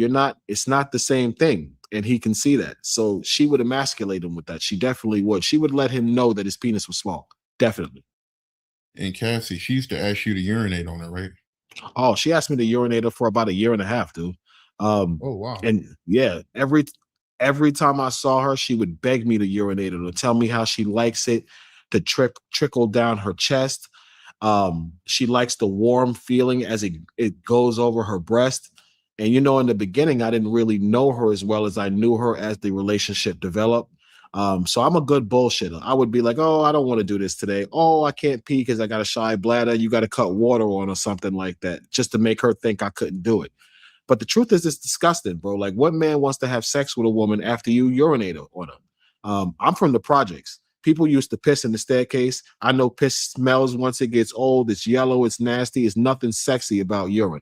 It's not the same thing. And he can see that. So she would emasculate him with that. She definitely would. She would let him know that his penis was small. Definitely. And Cassie, she used to ask you to urinate on her, right? Oh, she asked me to urinate her for about a year and a half, dude. Oh, wow. And yeah, every time I saw her, she would beg me to urinate her, to tell me how she likes it to trickle down her chest. She likes the warm feeling as it goes over her breast. And in the beginning, I didn't really know her as well as I knew her as the relationship developed. So I'm a good bullshitter. I would be like, oh, I don't want to do this today. Oh, I can't pee because I got a shy bladder. You got to cut water on or something like that, just to make her think I couldn't do it. But the truth is, it's disgusting, bro. Like, what man wants to have sex with a woman after you urinate on her? I'm from the projects. People used to piss in the staircase. I know piss smells once it gets old. It's yellow. It's nasty. It's nothing sexy about urine.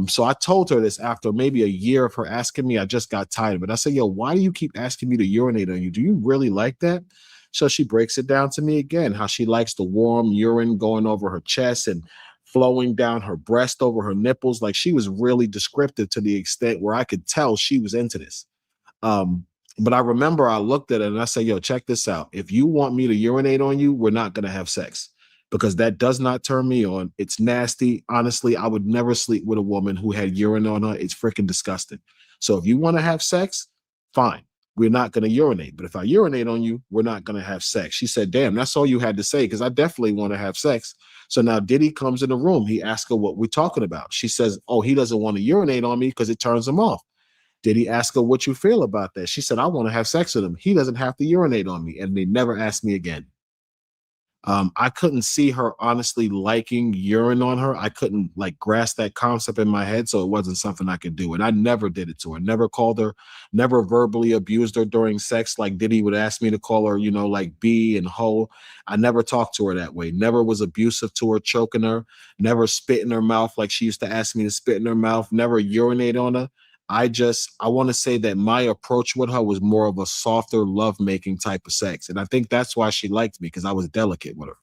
So I told her this after maybe a year of her asking me. I just got tired of it. I said, yo, why do you keep asking me to urinate on you? Do you really like that? So she breaks it down to me again, how she likes the warm urine going over her chest and flowing down her breast over her nipples. Like, she was really descriptive to the extent where I could tell she was into this. But I remember I looked at it and I said, yo, check this out. If you want me to urinate on you, we're not going to have sex, because that does not turn me on. It's nasty. Honestly, I would never sleep with a woman who had urine on her. It's freaking disgusting. So if you want to have sex, fine. We're not going to urinate. But if I urinate on you, we're not going to have sex. She said, damn, that's all you had to say, because I definitely want to have sex. So now Diddy comes in the room. He asks her what we're talking about. She says, oh, he doesn't want to urinate on me because it turns him off. Diddy asked her, what you feel about that? She said, I want to have sex with him. He doesn't have to urinate on me. And they never asked me again. I couldn't see her honestly liking urine on her. I couldn't grasp that concept in my head, so it wasn't something I could do. And I never did it to her. Never called her, never verbally abused her during sex like Diddy would ask me to call her, like B and ho. I never talked to her that way. Never was abusive to her, choking her, never spit in her mouth like she used to ask me to spit in her mouth, never urinate on her. I want to say that my approach with her was more of a softer lovemaking type of sex. And I think that's why she liked me, because I was delicate with her.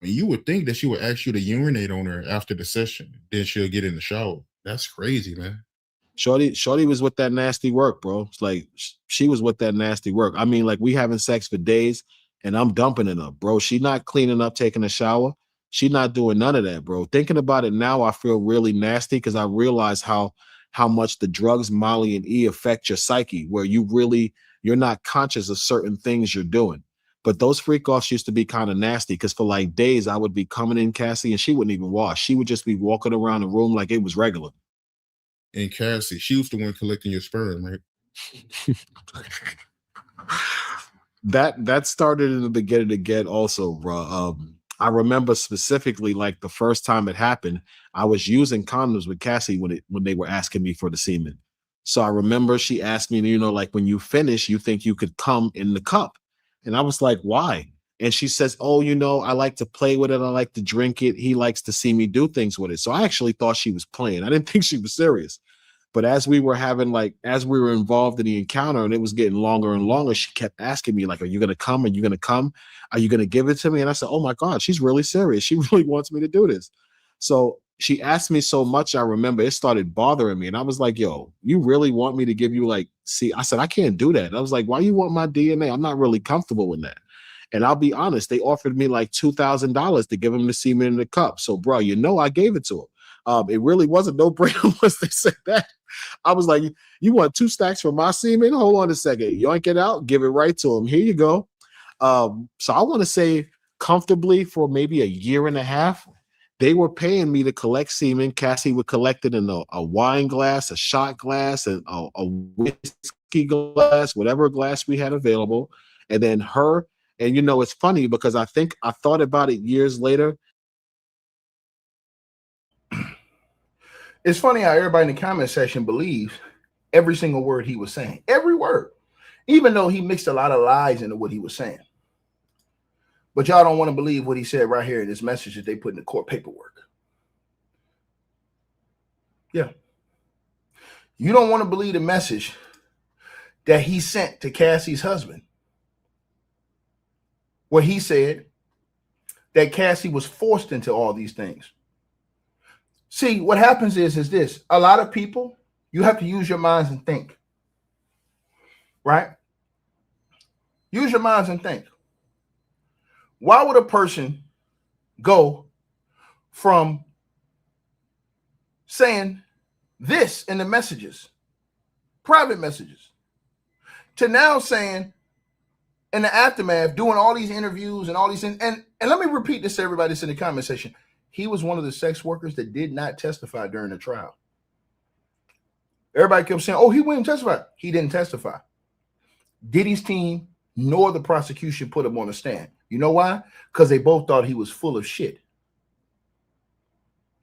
And you would think that she would ask you to urinate on her after the session, then she'll get in the shower. That's crazy, man. Shorty was with that nasty work, bro. It's like she was with that nasty work. I mean, like we having sex for days and I'm dumping it up, bro. She not cleaning up, taking a shower. She not doing none of that, bro. Thinking about it now, I feel really nasty because I realize how much the drugs, Molly and E, affect your psyche, where you're not conscious of certain things you're doing. But those freak offs used to be kind of nasty because for like days I would be coming in, Cassie, and she wouldn't even wash. She would just be walking around the room like it was regular. And Cassie, she was the one collecting your sperm, right? That started in the beginning again also, bro. I remember specifically like the first time it happened, I was using condoms with Cassie when they were asking me for the semen. So I remember she asked me, like when you finish, you think you could come in the cup. And I was like, why? And she says, oh, I like to play with it. I like to drink it. He likes to see me do things with it. So I actually thought she was playing. I didn't think she was serious. But as we were involved in the encounter and it was getting longer and longer, she kept asking me, like, are you going to come? Are you going to come? Are you going to give it to me? And I said, oh my God, she's really serious. She really wants me to do this. So she asked me so much, I remember it started bothering me. And I was like, yo, you really want me to give you I said, I can't do that. And I was like, why you want my DNA? I'm not really comfortable with that. And I'll be honest, they offered me like $2,000 to give him the semen in the cup. So, bro, I gave it to him. It really wasn't no brainer once they said that. I was like, you want 2 stacks for my semen? Hold on a second. Yoink it out, give it right to him. Here you go. So I want to say comfortably for maybe a year and a half, they were paying me to collect semen. Cassie would collect it in a wine glass, a shot glass, and a whiskey glass, whatever glass we had available. And then her, and it's funny because I think I thought about it years later. It's funny how everybody in the comment section believes every single word he was saying, every word, even though he mixed a lot of lies into what he was saying. But y'all don't want to believe what he said right here in this message that they put in the court paperwork. Yeah. You don't want to believe the message that he sent to Cassie's husband, where he said that Cassie was forced into all these things. See, what happens is this. A lot of people, you have to use your minds and think. Right? Use your minds and think. Why would a person go from saying this in the messages, private messages, to now saying in the aftermath, doing all these interviews and all these things? And let me repeat this to everybody that's in the comment section. He was one of the sex workers that did not testify during the trial. Everybody kept saying, oh, he wouldn't testify. He didn't testify. Diddy's team nor the prosecution put him on the stand. You know why? Because they both thought he was full of shit.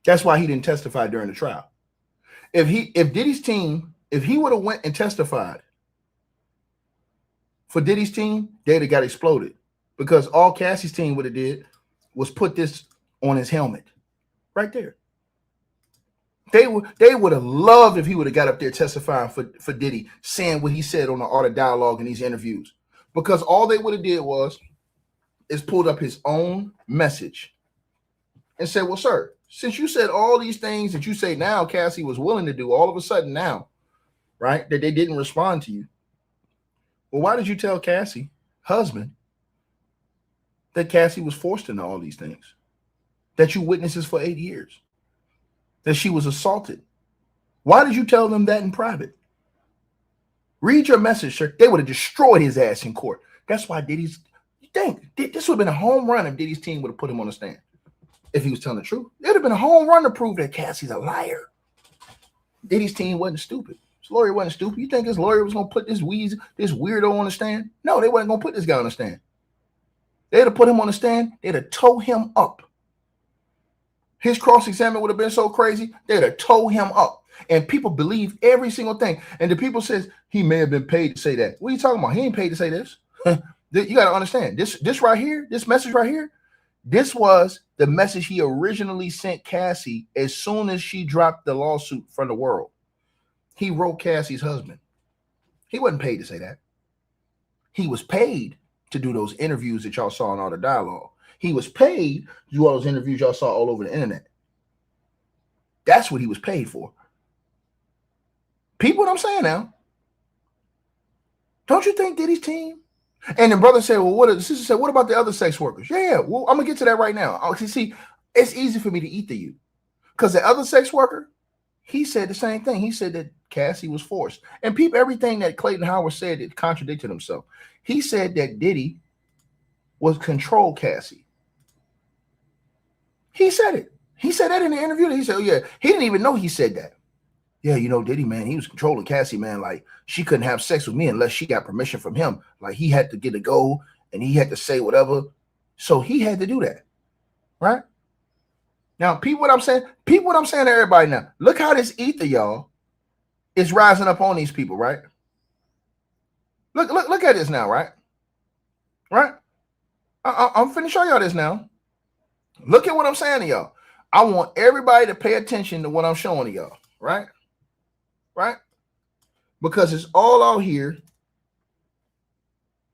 That's why he didn't testify during the trial. If Diddy's team, if he would have went and testified for Diddy's team, they'd have got exploded. Because all Cassie's team would have did was put this on his helmet right there. They would have loved if he would have got up there testifying for Diddy, saying what he said on the Art of Dialogue in these interviews, because all they would have did is pulled up his own message and said, well, sir, since you said all these things that you say now Cassie was willing to do all of a sudden now, right, that they didn't respond to you. Well, why did you tell Cassie, husband, that Cassie was forced into all these things? That you witnessed this for 8 years, that she was assaulted. Why did you tell them that in private? Read your message, sir. They would have destroyed his ass in court. That's why you think this would have been a home run if Diddy's team would have put him on the stand. If he was telling the truth, it would have been a home run to prove that Cassie's a liar. Diddy's team wasn't stupid. His lawyer wasn't stupid. You think his lawyer was going to put this weirdo on the stand? No, they wasn't going to put this guy on the stand. They'd have put him on the stand. They'd have towed him up. His cross-examination would have been so crazy, they'd have towed him up. And people believe every single thing. And the people says he may have been paid to say that. What are you talking about? He ain't paid to say this. You got to understand, this right here, this message right here, this was the message he originally sent Cassie as soon as she dropped the lawsuit from the world. he wrote Cassie's husband. He wasn't paid to say that. He was paid to do those interviews that y'all saw in all the dialogue. He was paid to do all those interviews y'all saw all over the internet. That's what he was paid for. People, what I'm saying now. Don't you think Diddy's team? And the brother said, well, the sister said, what about the other sex workers? Yeah, well, I'm going to get to that right now. See, it's easy for me to eat to you. Because the other sex worker, he said the same thing. He said that Cassie was forced. And everything that Clayton Howard said, it contradicted himself. He said that Diddy was control Cassie. He said it. He said that in the interview. He said, oh, yeah, he didn't even know he said that. Yeah, you know, Diddy, man, he was controlling Cassie, man. Like, she couldn't have sex with me unless she got permission from him. Like, he had to get a go and he had to say whatever. So he had to do that. Right? Now, peep what I'm saying. Peep what I'm saying to everybody now. Look how this ether, y'all, is rising up on these people, right? Look at this now, right? Right? I'm finna show y'all this now. Look at what I'm saying to y'all. I want everybody to pay attention to what I'm showing to y'all, right? Right? Because it's all out here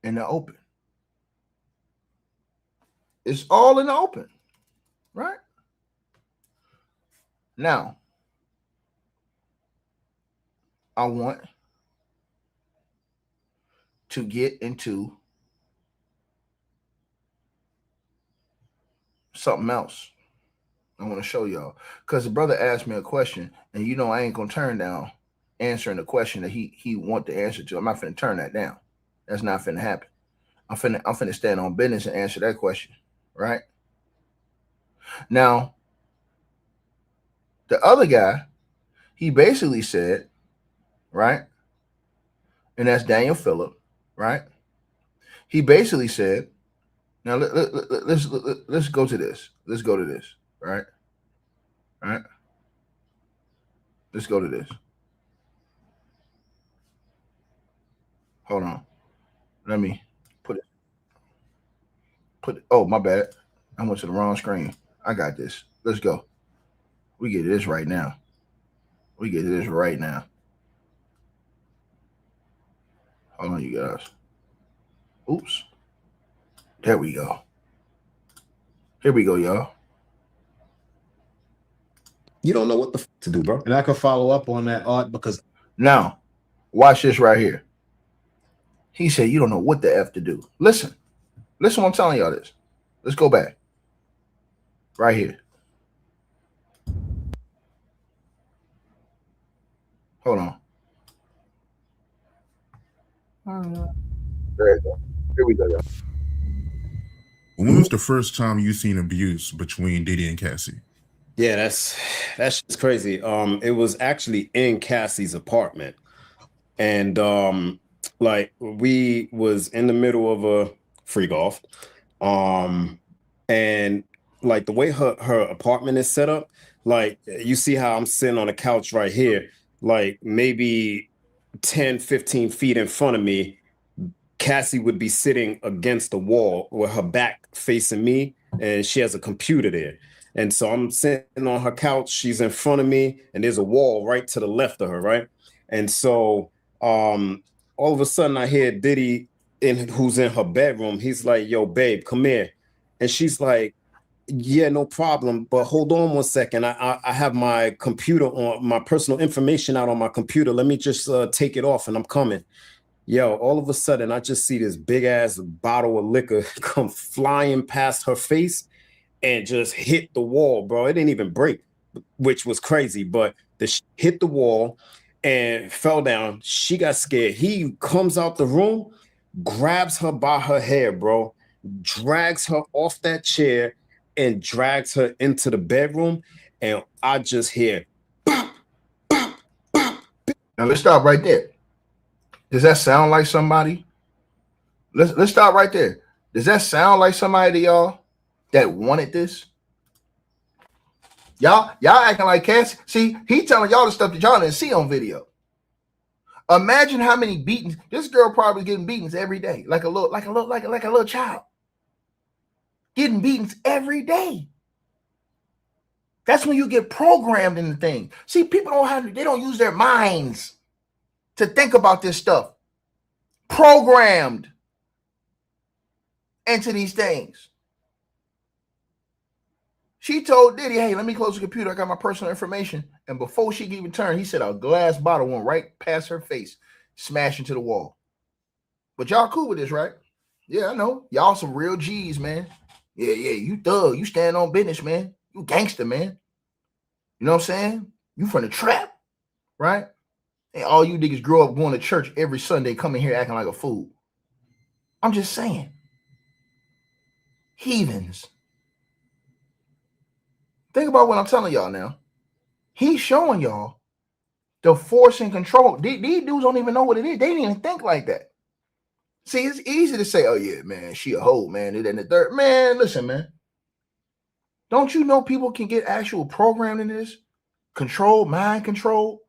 in the open. It's all in the open, right? Now, I want to get into something else. I want to show y'all because the brother asked me a question, and you know I ain't gonna turn down answering the question that he want the answer to. I'm not finna turn that down. That's not finna happen. I'm finna stand on business and answer that question, right? Now, the other guy, he basically said, right, and that's Daniel Phillip, right? He basically said, now let's go to this. Let's go to this, right? Right? Let's go to this. Hold on. Let me put it. Oh, my bad. I went to the wrong screen. I got this. Let's go. We get to this right now. We get to this right now. Hold on, you guys. Oops. There we go. Here we go, y'all. You don't know what the f to do, bro. And I can follow up on that, Art, because now, watch this right here. He said, you don't know what the F to do. Listen what I'm telling y'all this. Let's go back. Right here. Hold on. There you go. Here we go, y'all. When was the first time you seen abuse between Diddy and Cassie? Yeah, that's just crazy. It was actually in Cassie's apartment, and like we was in the middle of a freak off, and like the way her apartment is set up, like you see how I'm sitting on a couch right here, like maybe 10, 15 feet in front of me, Cassie would be sitting against the wall with her back facing me, and she has a computer there. And so I'm sitting on her couch, she's in front of me, and there's a wall right to the left of her, right? And so all of a sudden I hear Diddy, who's in her bedroom, he's like, yo, babe, come here. And she's like, yeah, no problem, but hold on 1 second. I have my computer on, my personal information out on my computer. Let me just take it off and I'm coming. Yo, all of a sudden I just see this big ass bottle of liquor come flying past her face and just hit the wall, bro. It didn't even break, which was crazy, but hit the wall and fell down. She got scared. He comes out the room, grabs her by her hair, bro, drags her off that chair and drags her into the bedroom. And I just hear, bop, bop, bop. Now let's stop right there. Does that sound like somebody? Let's stop right there. Does that sound like somebody to y'all that wanted this? Y'all acting like Cassie. See, he telling y'all the stuff that y'all didn't see on video. Imagine how many beatings this girl probably getting beatings every day, like a little child, getting beatings every day. That's when you get programmed in the thing. See, people they don't use their minds to think about this stuff. Programmed into these things. She told Diddy, hey, let me close the computer. I got my personal information. And before she could even turn, he said a glass bottle went right past her face, smashed into the wall. But y'all cool with this, right? Yeah, I know. Y'all some real G's, man. Yeah, you thug. You stand on business, man. You gangster, man. You know what I'm saying? You from the trap, right? And all you niggas grow up going to church every Sunday, coming here acting like a fool. I'm just saying. Heathens. Think about what I'm telling y'all now. He's showing y'all the force and control. These dudes don't even know what it is. They didn't even think like that. See, it's easy to say, oh, yeah, man, she a hoe, man. It and the third. Man, listen, man. Don't you know people can get actual programmed in this? Control, mind control,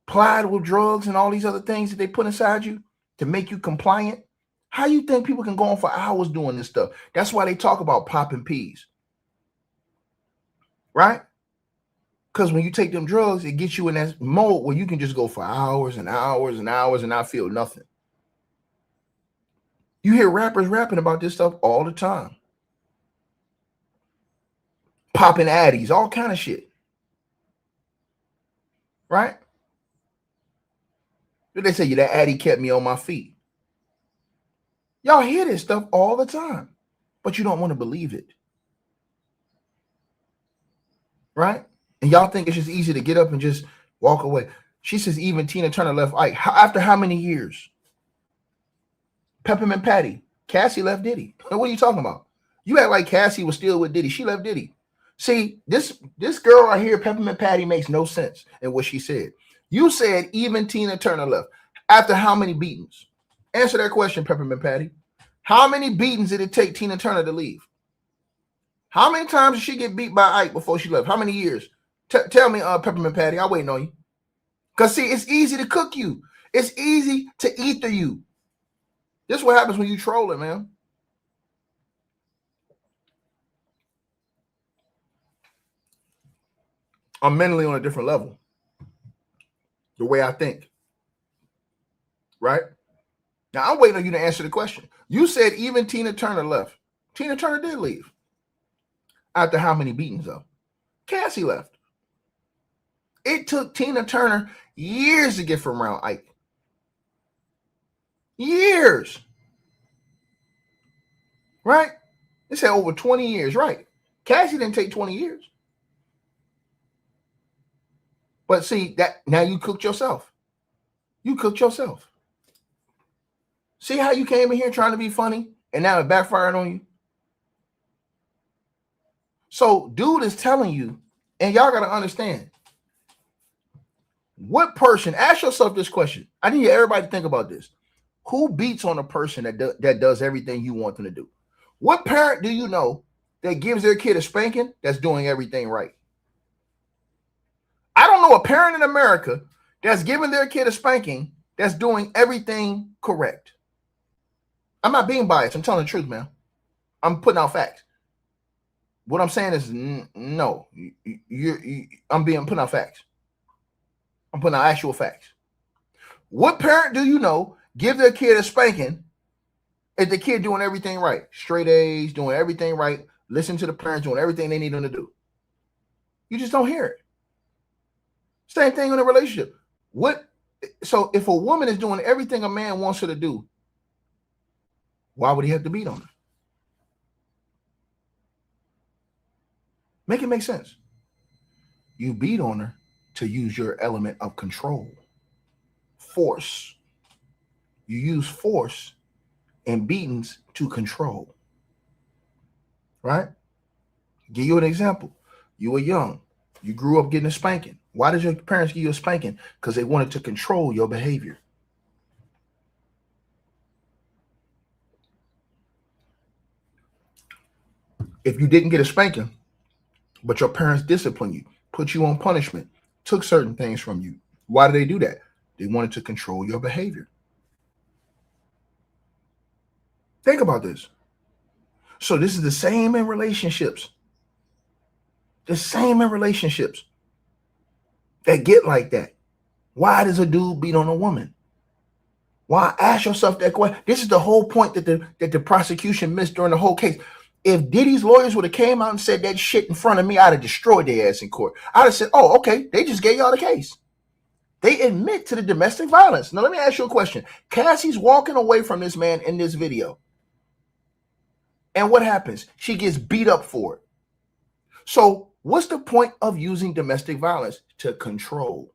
plied with drugs and all these other things that they put inside you to make you compliant. How you think people can go on for hours doing this stuff? That's why they talk about popping peas. Right? Because when you take them drugs, it gets you in that mode where you can just go for hours and hours and hours and not feel nothing. You hear rappers rapping about this stuff all the time. Popping addies, all kind of shit. Right? They say, yeah, that addy kept me on my feet. Y'all hear this stuff all the time, but you don't want to believe it. Right? And y'all think it's just easy to get up and just walk away. She says even Tina Turner left Ike. After how many years? Peppermint Patty. Cassie left Diddy. What are you talking about? You act like Cassie was still with Diddy. She left Diddy. See, this girl right here, Peppermint Patty, makes no sense in what she said. You said even Tina Turner left. After how many beatings? Answer that question, Peppermint Patty. How many beatings did it take Tina Turner to leave? How many times did she get beat by Ike before she left? How many years? Tell me, Peppermint Patty. I'm waiting on you. Because, see, it's easy to cook you. It's easy to ether you. This is what happens when you troll it, man. I'm mentally on a different level. The way I think. Right? Now, I'm waiting on you to answer the question. You said even Tina Turner left. Tina Turner did leave. After how many beatings, though? Cassie left. It took Tina Turner years to get from around Ike. Years. Right? They said over 20 years, right? Cassie didn't take 20 years. But see, that now you cooked yourself. You cooked yourself. See how you came in here trying to be funny and now it backfired on you? So dude is telling you, and y'all got to understand, what person, ask yourself this question. I need everybody to think about this. Who beats on a person that does everything you want them to do? What parent do you know that gives their kid a spanking that's doing everything right? I don't know a parent in America that's giving their kid a spanking that's doing everything correct. I'm not being biased. I'm telling the truth, man. I'm putting out facts. What I'm saying is no. I'm putting out facts. I'm putting out actual facts. What parent do you know give their kid a spanking if the kid doing everything right? Straight A's, doing everything right. Listen to the parents, doing everything they need them to do. You just don't hear it. Same thing in a relationship. So if a woman is doing everything a man wants her to do, why would he have to beat on her? Make it make sense. You beat on her to use your element of control. Force. You use force and beatings to control. Right? Give you an example. You were young. You grew up getting a spanking. Why did your parents give you a spanking? Because they wanted to control your behavior. If you didn't get a spanking, but your parents disciplined you, put you on punishment, took certain things from you, why did they do that? They wanted to control your behavior. Think about this. So this is the same in relationships. The same in relationships that get like that. Why does a dude beat on a woman? Why? Ask yourself that question. This is the whole point that the prosecution missed during the whole case. If Diddy's lawyers would have came out and said that shit in front of me, I'd have destroyed their ass in court. I'd have said, oh, okay, they just gave y'all the case. They admit to the domestic violence. Now, let me ask you a question. Cassie's walking away from this man in this video. And what happens? She gets beat up for it. So what's the point of using domestic violence? To control.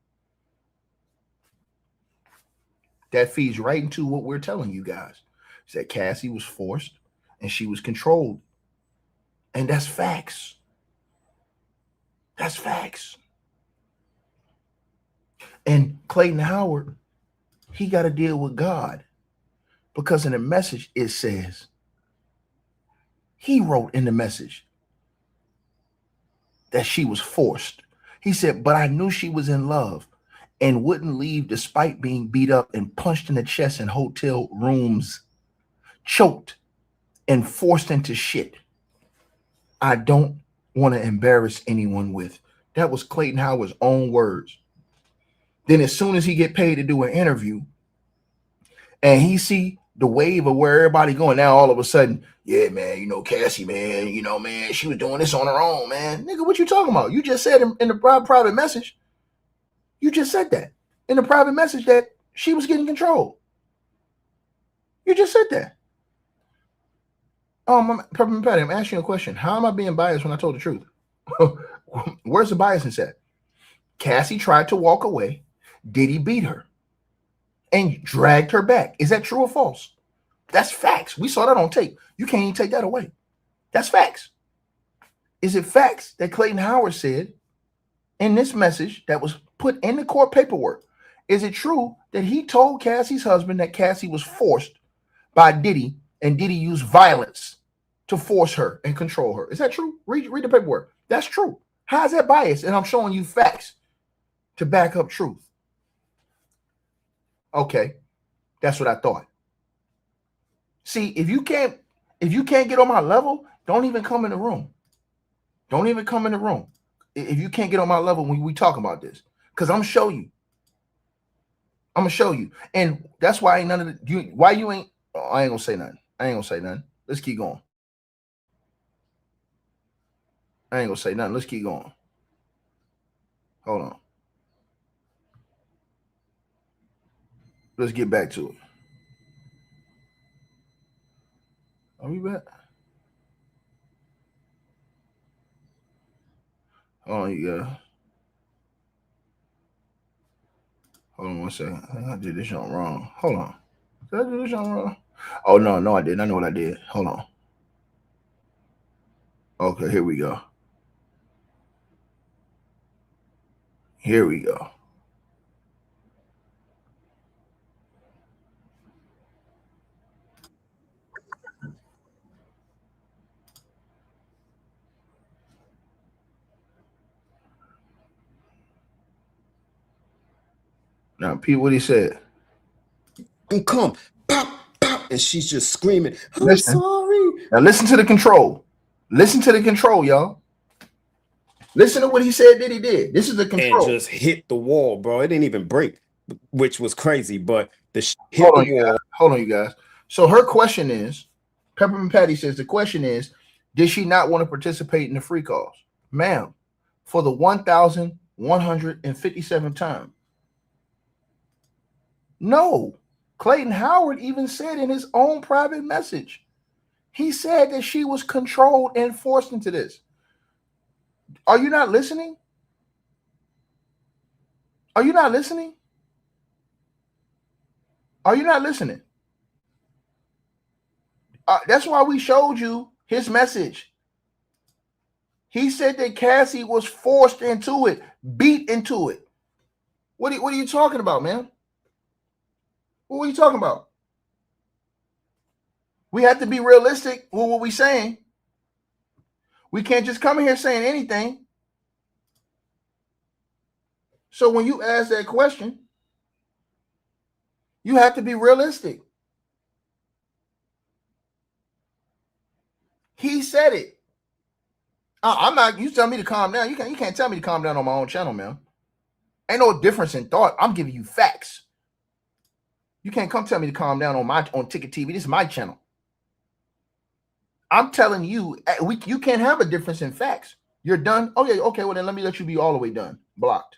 That feeds right into what we're telling you guys. Is that Cassie was forced and she was controlled. And that's facts. That's facts. And Clayton Howard, he got to deal with God. Because in the message, it says, he wrote in the message that she was forced. He said, but I knew she was in love and wouldn't leave despite being beat up and punched in the chest in hotel rooms, choked and forced into shit I don't want to embarrass anyone with. That was Clayton Howard's own words. Then as soon as he get paid to do an interview and he see the wave of where everybody going, now all of a sudden, yeah, man, you know, Cassie, man, you know, man, she was doing this on her own, man. Nigga, what you talking about? You just said in the private message, you just said that in the private message that she was getting controlled. You just said that. Peppermint Patty, I'm asking you a question. How am I being biased when I told the truth? Where's the biasness at? Cassie tried to walk away. Diddy beat her and dragged her back. Is that true or false? That's facts. We saw that on tape. You can't even take that away. That's facts. Is it facts that Clayton Howard said in this message that was put in the court paperwork? Is it true that he told Cassie's husband that Cassie was forced by Diddy and Diddy used violence to force her and control her? Is that true? Read the paperwork. That's true. How is that biased? And I'm showing you facts to back up truth. Okay, that's what I thought. See, if you can't get on my level, don't even come in the room. Don't even come in the room. If you can't get on my level when we talk about this, because I'm gonna show you. I'm gonna show you, and that's why ain't none of the why you ain't. Oh, I ain't gonna say nothing. I ain't gonna say nothing. Let's keep going. I ain't gonna say nothing. Let's keep going. Hold on. Let's get back to it. Are we back? Hold on, you guys. Hold on 1 second. I think I did this one wrong. Hold on. Did I do this one wrong? Oh, no, I didn't. I know what I did. Hold on. Okay, here we go. Here we go. Now, Pete, what he said. And come, pop, pop, and she's just screaming, I'm Listen. sorry. Now, listen to the control. Listen to the control, y'all. Listen to what he said that he did. This is the control. And just hit the wall, bro. It didn't even break, which was crazy, but the hit the wall. Hold on, you guys. So her question is, Peppermint Patty says the question is, did she not want to participate in the free calls? Ma'am, for the 1,157th time. No. Clayton Howard even said in his own private message, he said that she was controlled and forced into this. Are you not listening? Are you not listening? Are you not listening? That's why we showed you his message. He said that Cassie was forced into it, beat into it. What are you talking about, man? What are you talking about? We have to be realistic with what we're saying. We can't just come in here saying anything. So when you ask that question, you have to be realistic. He said it. I'm not. You tell me to calm down. You can't tell me to calm down on my own channel, man. Ain't no difference in thought. I'm giving you facts. You can't come tell me to calm down on Ticket TV. This is my channel. I'm telling you, you can't have a difference in facts. You're done. Oh yeah, okay. Well then let me let you be all the way done. Blocked.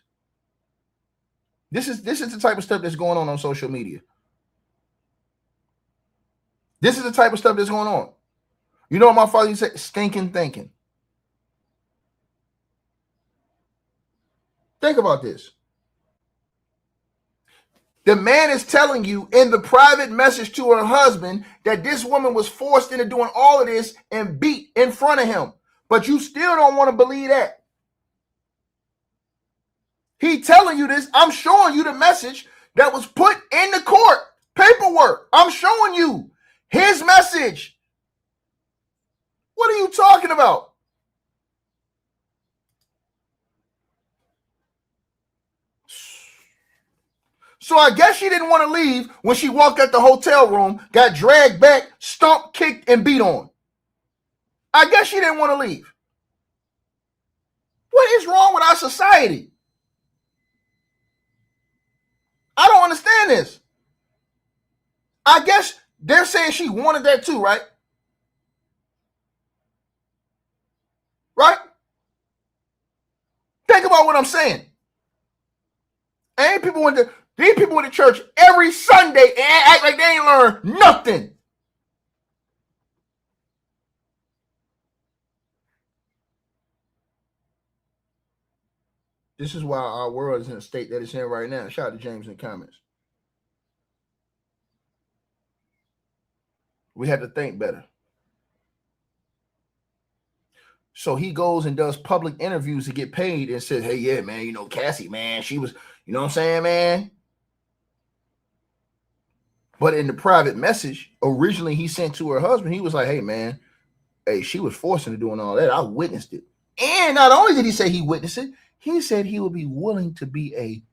This is the type of stuff that's going on social media. This is the type of stuff that's going on. You know what my father used to say? Stinking thinking. Think about this. The man is telling you in the private message to her husband that this woman was forced into doing all of this and beat in front of him. But you still don't want to believe that. He telling you this. I'm showing you the message that was put in the court paperwork. I'm showing you his message. What are you talking about? So I guess she didn't want to leave when she walked out the hotel room, got dragged back, stomped, kicked, and beat on. I guess she didn't want to leave. What is wrong with our society? I don't understand this. I guess they're saying she wanted that too, right? Right? Think about what I'm saying. These people went to church every Sunday and act like they ain't learned nothing. This is why our world is in a state that it's in right now. Shout out to James in the comments. We had to think better. So he goes and does public interviews to get paid and says, hey, yeah, man, you know, Cassie, man, she was, you know what I'm saying, man? But in the private message, originally he sent to her husband, he was like, hey, man, hey, she was forced into doing all that. I witnessed it. And not only did he say he witnessed it, he said he would be willing to be a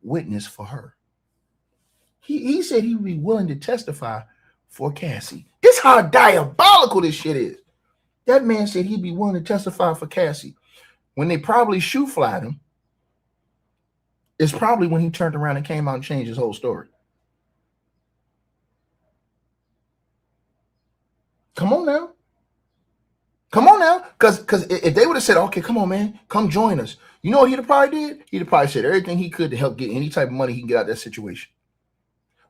witness for her. He said he would be willing to testify for Cassie. This is how diabolical this shit is. That man said he'd be willing to testify for Cassie. When they probably shoe flied him, it's probably when he turned around and came out and changed his whole story. Come on now. Come on now. Because if they would have said, okay, come on, man, come join us. You know what he'd have probably did? He'd have probably said everything he could to help get any type of money he can get out of that situation.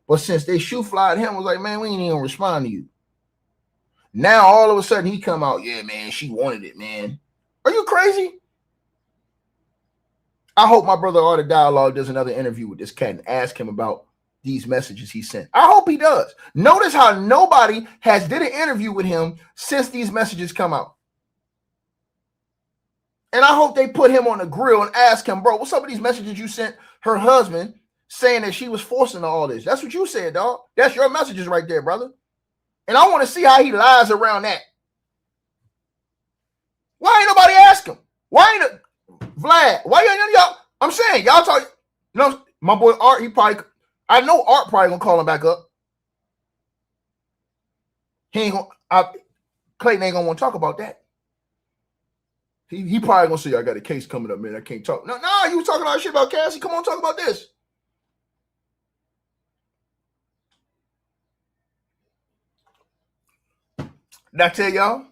But since they shoe flied him, was like, man, we ain't even gonna respond to you. Now all of a sudden he come out, yeah, man, she wanted it, man. Are you crazy? I hope my brother Art of Dialogue does another interview with this cat and ask him about these messages he sent. I hope he does. Notice how nobody has did an interview with him since these messages come out. And I hope they put him on the grill and ask him, bro, what's up with these messages you sent her husband saying that she was forcing all this? That's what you said, dog. That's your messages right there, brother. And I want to see how he lies around that. Why ain't nobody ask him? Why ain't Vlad? Why ain't y'all? I'm saying y'all talk. You know, my boy Art. I know Art probably gonna call him back up. He ain't gonna. Clayton ain't gonna want to talk about that. He probably gonna say, I got a case coming up, man. I can't talk. No, you was talking all shit about Cassie. Come on, talk about this. Did I tell y'all?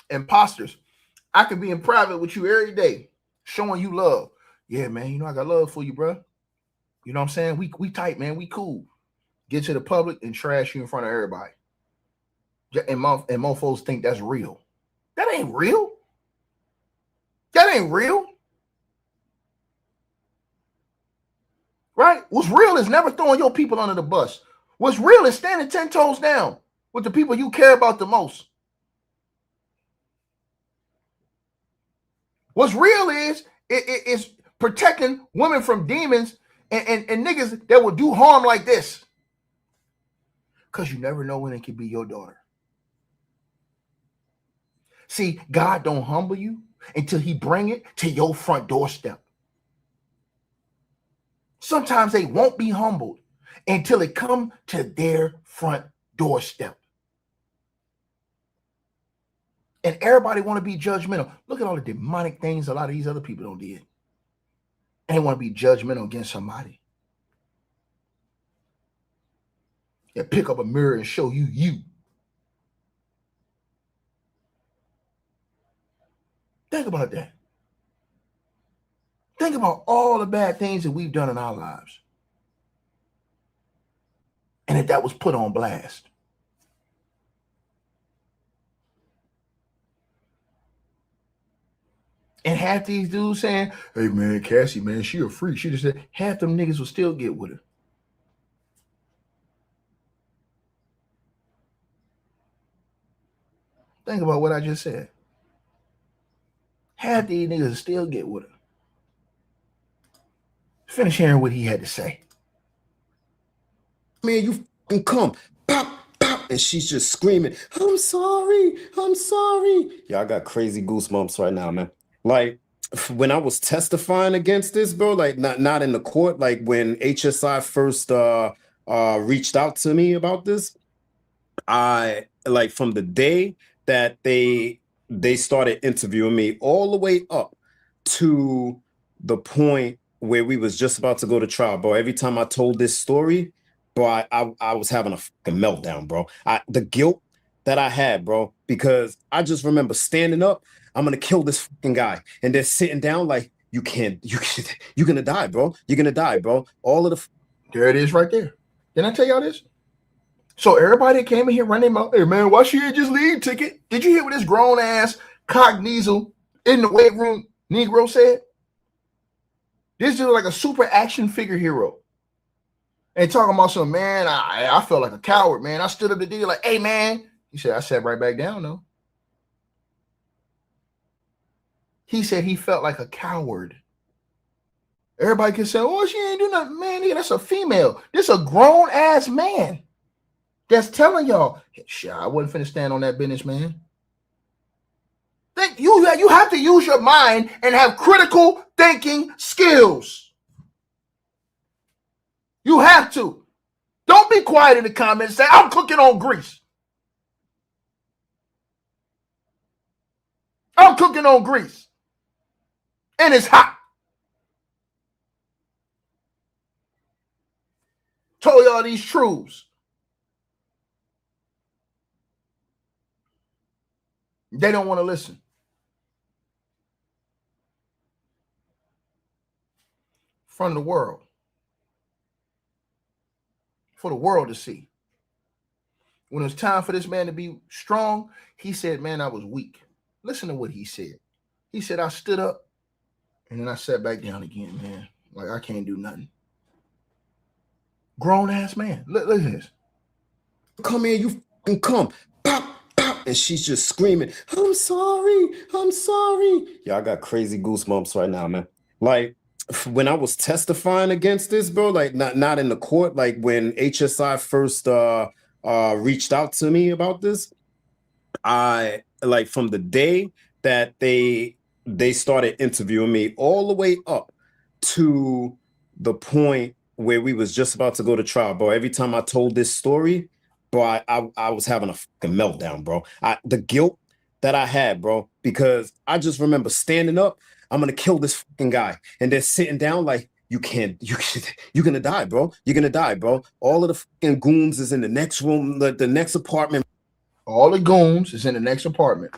Imposters. I can be in private with you every day, showing you love. Yeah, man, you know I got love for you, bro. You know what I'm saying? We tight, man. We cool. Get to the public and trash you in front of everybody. And mofos think that's real. That ain't real. That ain't real. Right? What's real is never throwing your people under the bus. What's real is standing 10 toes down with the people you care about the most. What's real is protecting women from demons and niggas that will do harm like this. Because you never know when it could be your daughter. See, God don't humble you until he bring it to your front doorstep. Sometimes they won't be humbled until it come to their front doorstep. And everybody want to be judgmental. Look at all the demonic things a lot of these other people don't did. And they want to be judgmental against somebody. Yeah, pick up a mirror and show you. Think about that. Think about all the bad things that we've done in our lives. And that was put on blast. And half these dudes saying, hey man, Cassie, man, she a freak. She just said half them niggas will still get with her. Think about what I just said. Half these niggas will still get with her. Finish hearing what he had to say. Man, you fucking come. Pop, pop. And she's just screaming, I'm sorry. I'm sorry. Yeah, I got crazy goosebumps right now, man. Like, when I was testifying against this, bro, like not in the court, like when HSI first reached out to me about this, I like from the day that they started interviewing me all the way up to the point where we was just about to go to trial, bro. Every time I told this story, bro, I was having a fucking meltdown, bro. The guilt that I had, bro, because I just remember standing up, I'm gonna kill this fucking guy, and then sitting down like, you're gonna die, bro. You're gonna die, bro. All of the there it is right there. Didn't I tell y'all this? So everybody that came in here running out, hey man, why she ain't just leave ticket? Did you hear what this grown ass cognizant in the weight room Negro said? This is like a super action figure hero. And talking about some, man, I felt like a coward, man. I stood up to Diddy like, hey man. He said, I sat right back down though. He said he felt like a coward. Everybody can say, oh, she ain't do nothing. Man, nigga, that's a female. This a grown ass man that's telling y'all, shit, I wasn't finna stand on that business, man. Think you have to use your mind and have critical thinking skills. You have to. Don't be quiet in the comments. Say, I'm cooking on grease. I'm cooking on grease. And it's hot. Told y'all these truths. They don't want to listen. From the world. For the world to see. When it was time for this man to be strong, he said, man, I was weak. Listen to what he said. He said, I stood up and then I sat back down again, man. Like, I can't do nothing. Grown ass man. Look at this. come here, you fucking come. Pop, pop. And she's just screaming, I'm sorry. I'm sorry. Yeah, I got crazy goosebumps right now, man. Like, when I was testifying against this, bro, like not in the court, like when HSI first reached out to me about this, I like from the day that they started interviewing me all the way up to the point where we was just about to go to trial, bro. Every time I told this story, bro, I was having a fucking meltdown, bro. The guilt that I had, bro, because I just remember standing up, I'm gonna kill this fucking guy, and then sitting down like, you're gonna die, bro. You're gonna die, bro. All of the fucking goons is in the next room, the next apartment. All the goons is in the next apartment.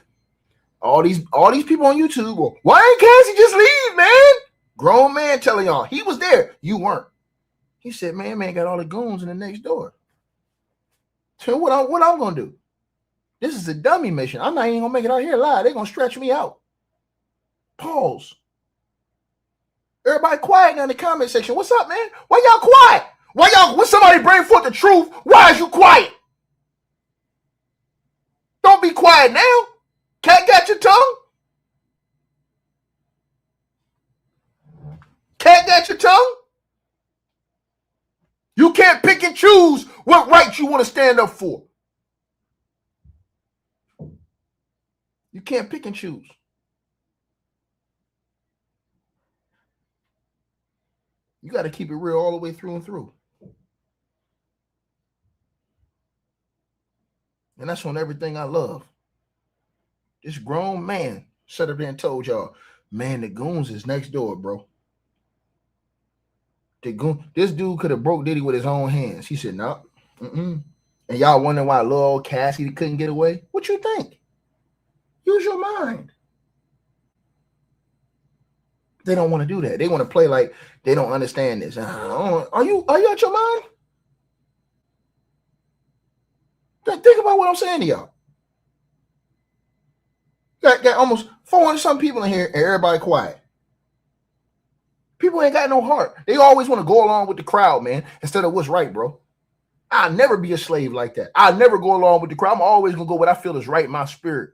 All these people on YouTube, well, why ain't Cassie just leave, man? Grown man telling y'all he was there, you weren't. He said, man got all the goons in the next door. So what I'm gonna do? This is a dummy mission. I'm not even gonna make it out here live. They're gonna stretch me out. Pause. Everybody quiet now in the comment section. What's up, man? Why y'all quiet? When somebody bring forth the truth, why is you quiet? Don't be quiet now. Cat got your tongue? Cat got your tongue? You can't pick and choose what rights you want to stand up for. You can't pick and choose. You got to keep it real all the way through and through. And that's on everything I love. This grown man sat up there and told y'all, man, the goons is next door, bro. This dude could have broke Diddy with his own hands. He said, no. And y'all wondering why little old Cassie couldn't get away? What you think? Use your mind. They don't want to do that. They want to play like they don't understand this. Are you out your mind? Think about what I'm saying to y'all. Got almost 400 some people in here, and everybody quiet. People ain't got no heart. They always want to go along with the crowd, man, instead of what's right, bro. I'll never be a slave like that. I'll never go along with the crowd. I'm always gonna go what I feel is right in my spirit.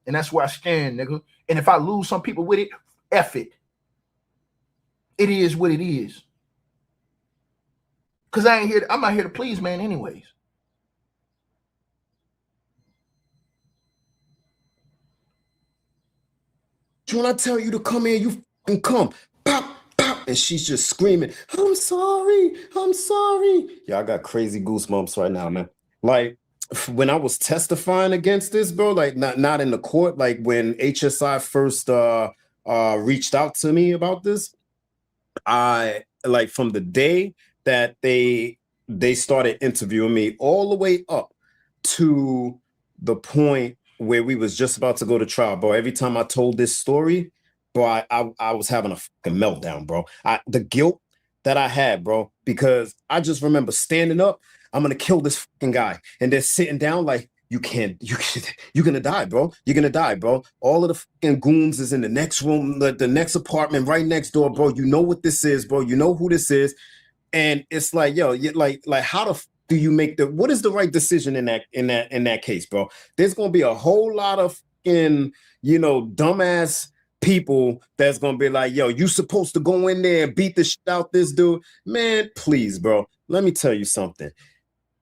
And that's where I stand, nigga. And if I lose some people with it, F it. It is what it is. Cause I'm not here to please, man, anyways. When I tell you to come in, you fucking come. Pop, pop. And she's just screaming, I'm sorry. Yeah, I got crazy goosebumps right now, man. Like, when I was testifying against this, bro, like not in the court, like when HSI first reached out to me about this, I like from the day that they started interviewing me all the way up to the point where we was just about to go to trial, bro. Every time I told this story, bro, I was having a fucking meltdown, bro. The guilt that I had, bro, because I just remember standing up, I'm gonna kill this fucking guy, and they're sitting down like, you're gonna die, bro. You're gonna die, bro. All of the fucking goons is in the next room, the next apartment right next door, bro. You know what this is, bro. You know who this is, and it's like, yo, like how the do you make what is the right decision in that case, bro? There's gonna be a whole lot of dumbass people that's gonna be like, yo, you supposed to go in there and beat the shit out this dude. Man, please, bro. Let me tell you something.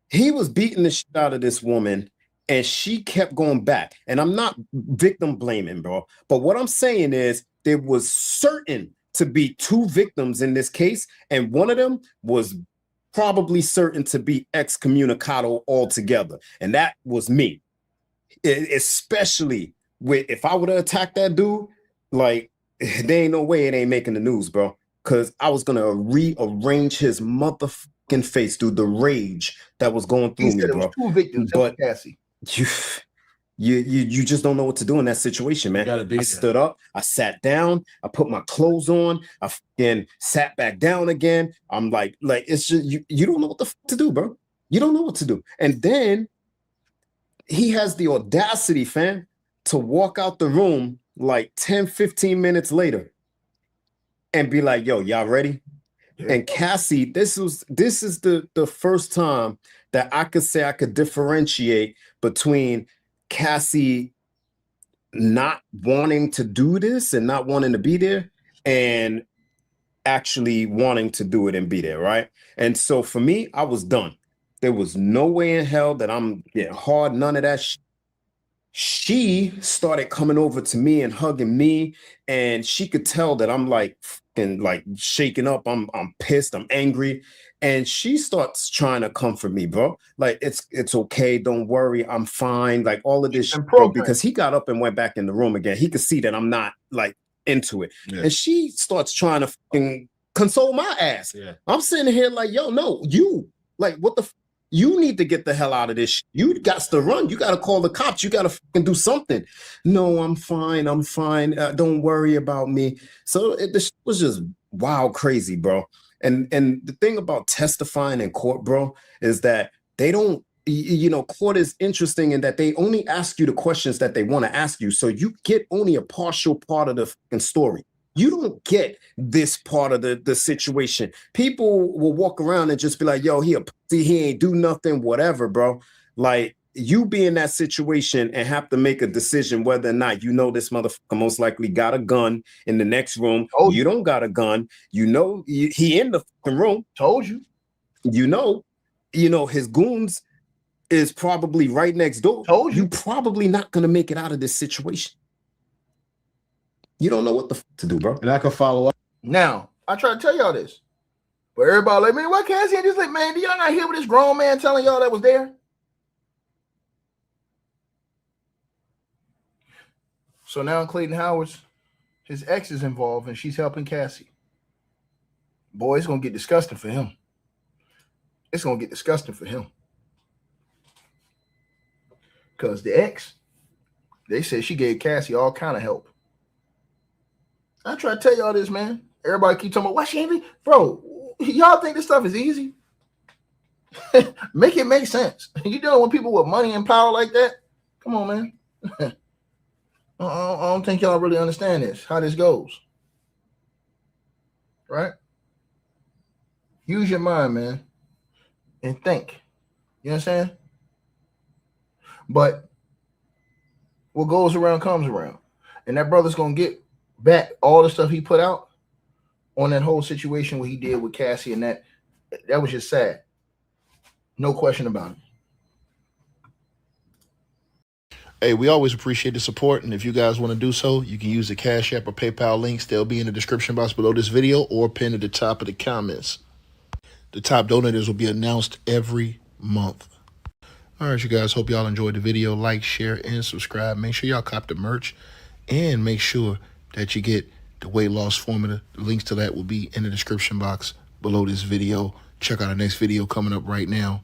He was beating the shit out of this woman, and she kept going back. And I'm not victim blaming, bro. But what I'm saying is there was certain to be two victims in this case, and one of them was probably certain to be excommunicado altogether. And that was me. Especially if I would have attacked that dude, like, there ain't no way it ain't making the news, bro. Because I was going to rearrange his motherfucking face through the rage that was going through me, bro. Two victims, but Cassie. You just don't know what to do in that situation, man. I stood up, I sat down, I put my clothes on, I fucking sat back down again. I'm like it's just you don't know what the fuck to do, bro. You don't know what to do. And then he has the audacity, fam, to walk out the room like 10, 15 minutes later and be like, yo, y'all ready? Yeah. And Cassie, this is the first time that I could say I could differentiate between Cassie not wanting to do this and not wanting to be there and actually wanting to do it and be there, right? And so for me, I was done. There was no way in hell that I'm getting hard, none of that shit. She started coming over to me and hugging me, and she could tell that I'm like shaking up. I'm pissed. I'm angry, and she starts trying to comfort me, bro. Like it's okay. Don't worry. I'm fine. Like all of this shit, bro. Because he got up and went back in the room again. He could see that I'm not like into it, and she starts trying to fucking console my ass. Yeah. I'm sitting here like, yo, no, you like what the. You need to get the hell out of this. You got to run. You got to call the cops. You got to fucking do something. No, I'm fine. I'm fine. Don't worry about me. So this was just wild crazy, bro. And the thing about testifying in court, bro, is that they don't, court is interesting in that they only ask you the questions that they want to ask you. So you get only a partial part of the fucking story. You don't get this part of the situation. People will walk around and just be like, yo, he a pussy, he ain't do nothing, whatever, bro. Like, you be in that situation and have to make a decision whether or not this motherfucker most likely got a gun in the next room. Oh, you don't got a gun. He in the fucking room. Told you. His goons is probably right next door. Told you. You probably not going to make it out of this situation. You don't know what the fuck to do, bro. And I can follow up. Now, I try to tell y'all this. But everybody like, man, why Cassie just like, man, do y'all not hear what this grown man telling y'all that was there? So now Clayton Howard's, his ex is involved and she's helping Cassie. Boy, it's going to get disgusting for him. It's going to get disgusting for him. Because the ex, they said she gave Cassie all kind of help. I try to tell y'all this, man. Everybody keep talking about, why she ain't, bro, y'all think this stuff is easy? Make it make sense. You dealing with people with money and power like that? Come on, man. I don't think y'all really understand this, how this goes. Right? Use your mind, man, and think. You know what I'm saying? But what goes around comes around. And that brother's going to get back all the stuff he put out on that whole situation what he did with Cassie, and that was just sad. No question about it. Hey, we always appreciate the support, and if you guys want to do so, you can use the Cash App or PayPal links. They'll be in the description box below this video or pinned at the top of the comments. The top donators will be announced every month. All right, you guys, hope y'all enjoyed the video. Like, share, and subscribe. Make sure y'all cop the merch, and make sure that you get the weight loss formula. The links to that will be in the description box below this video. Check out our next video coming up right now.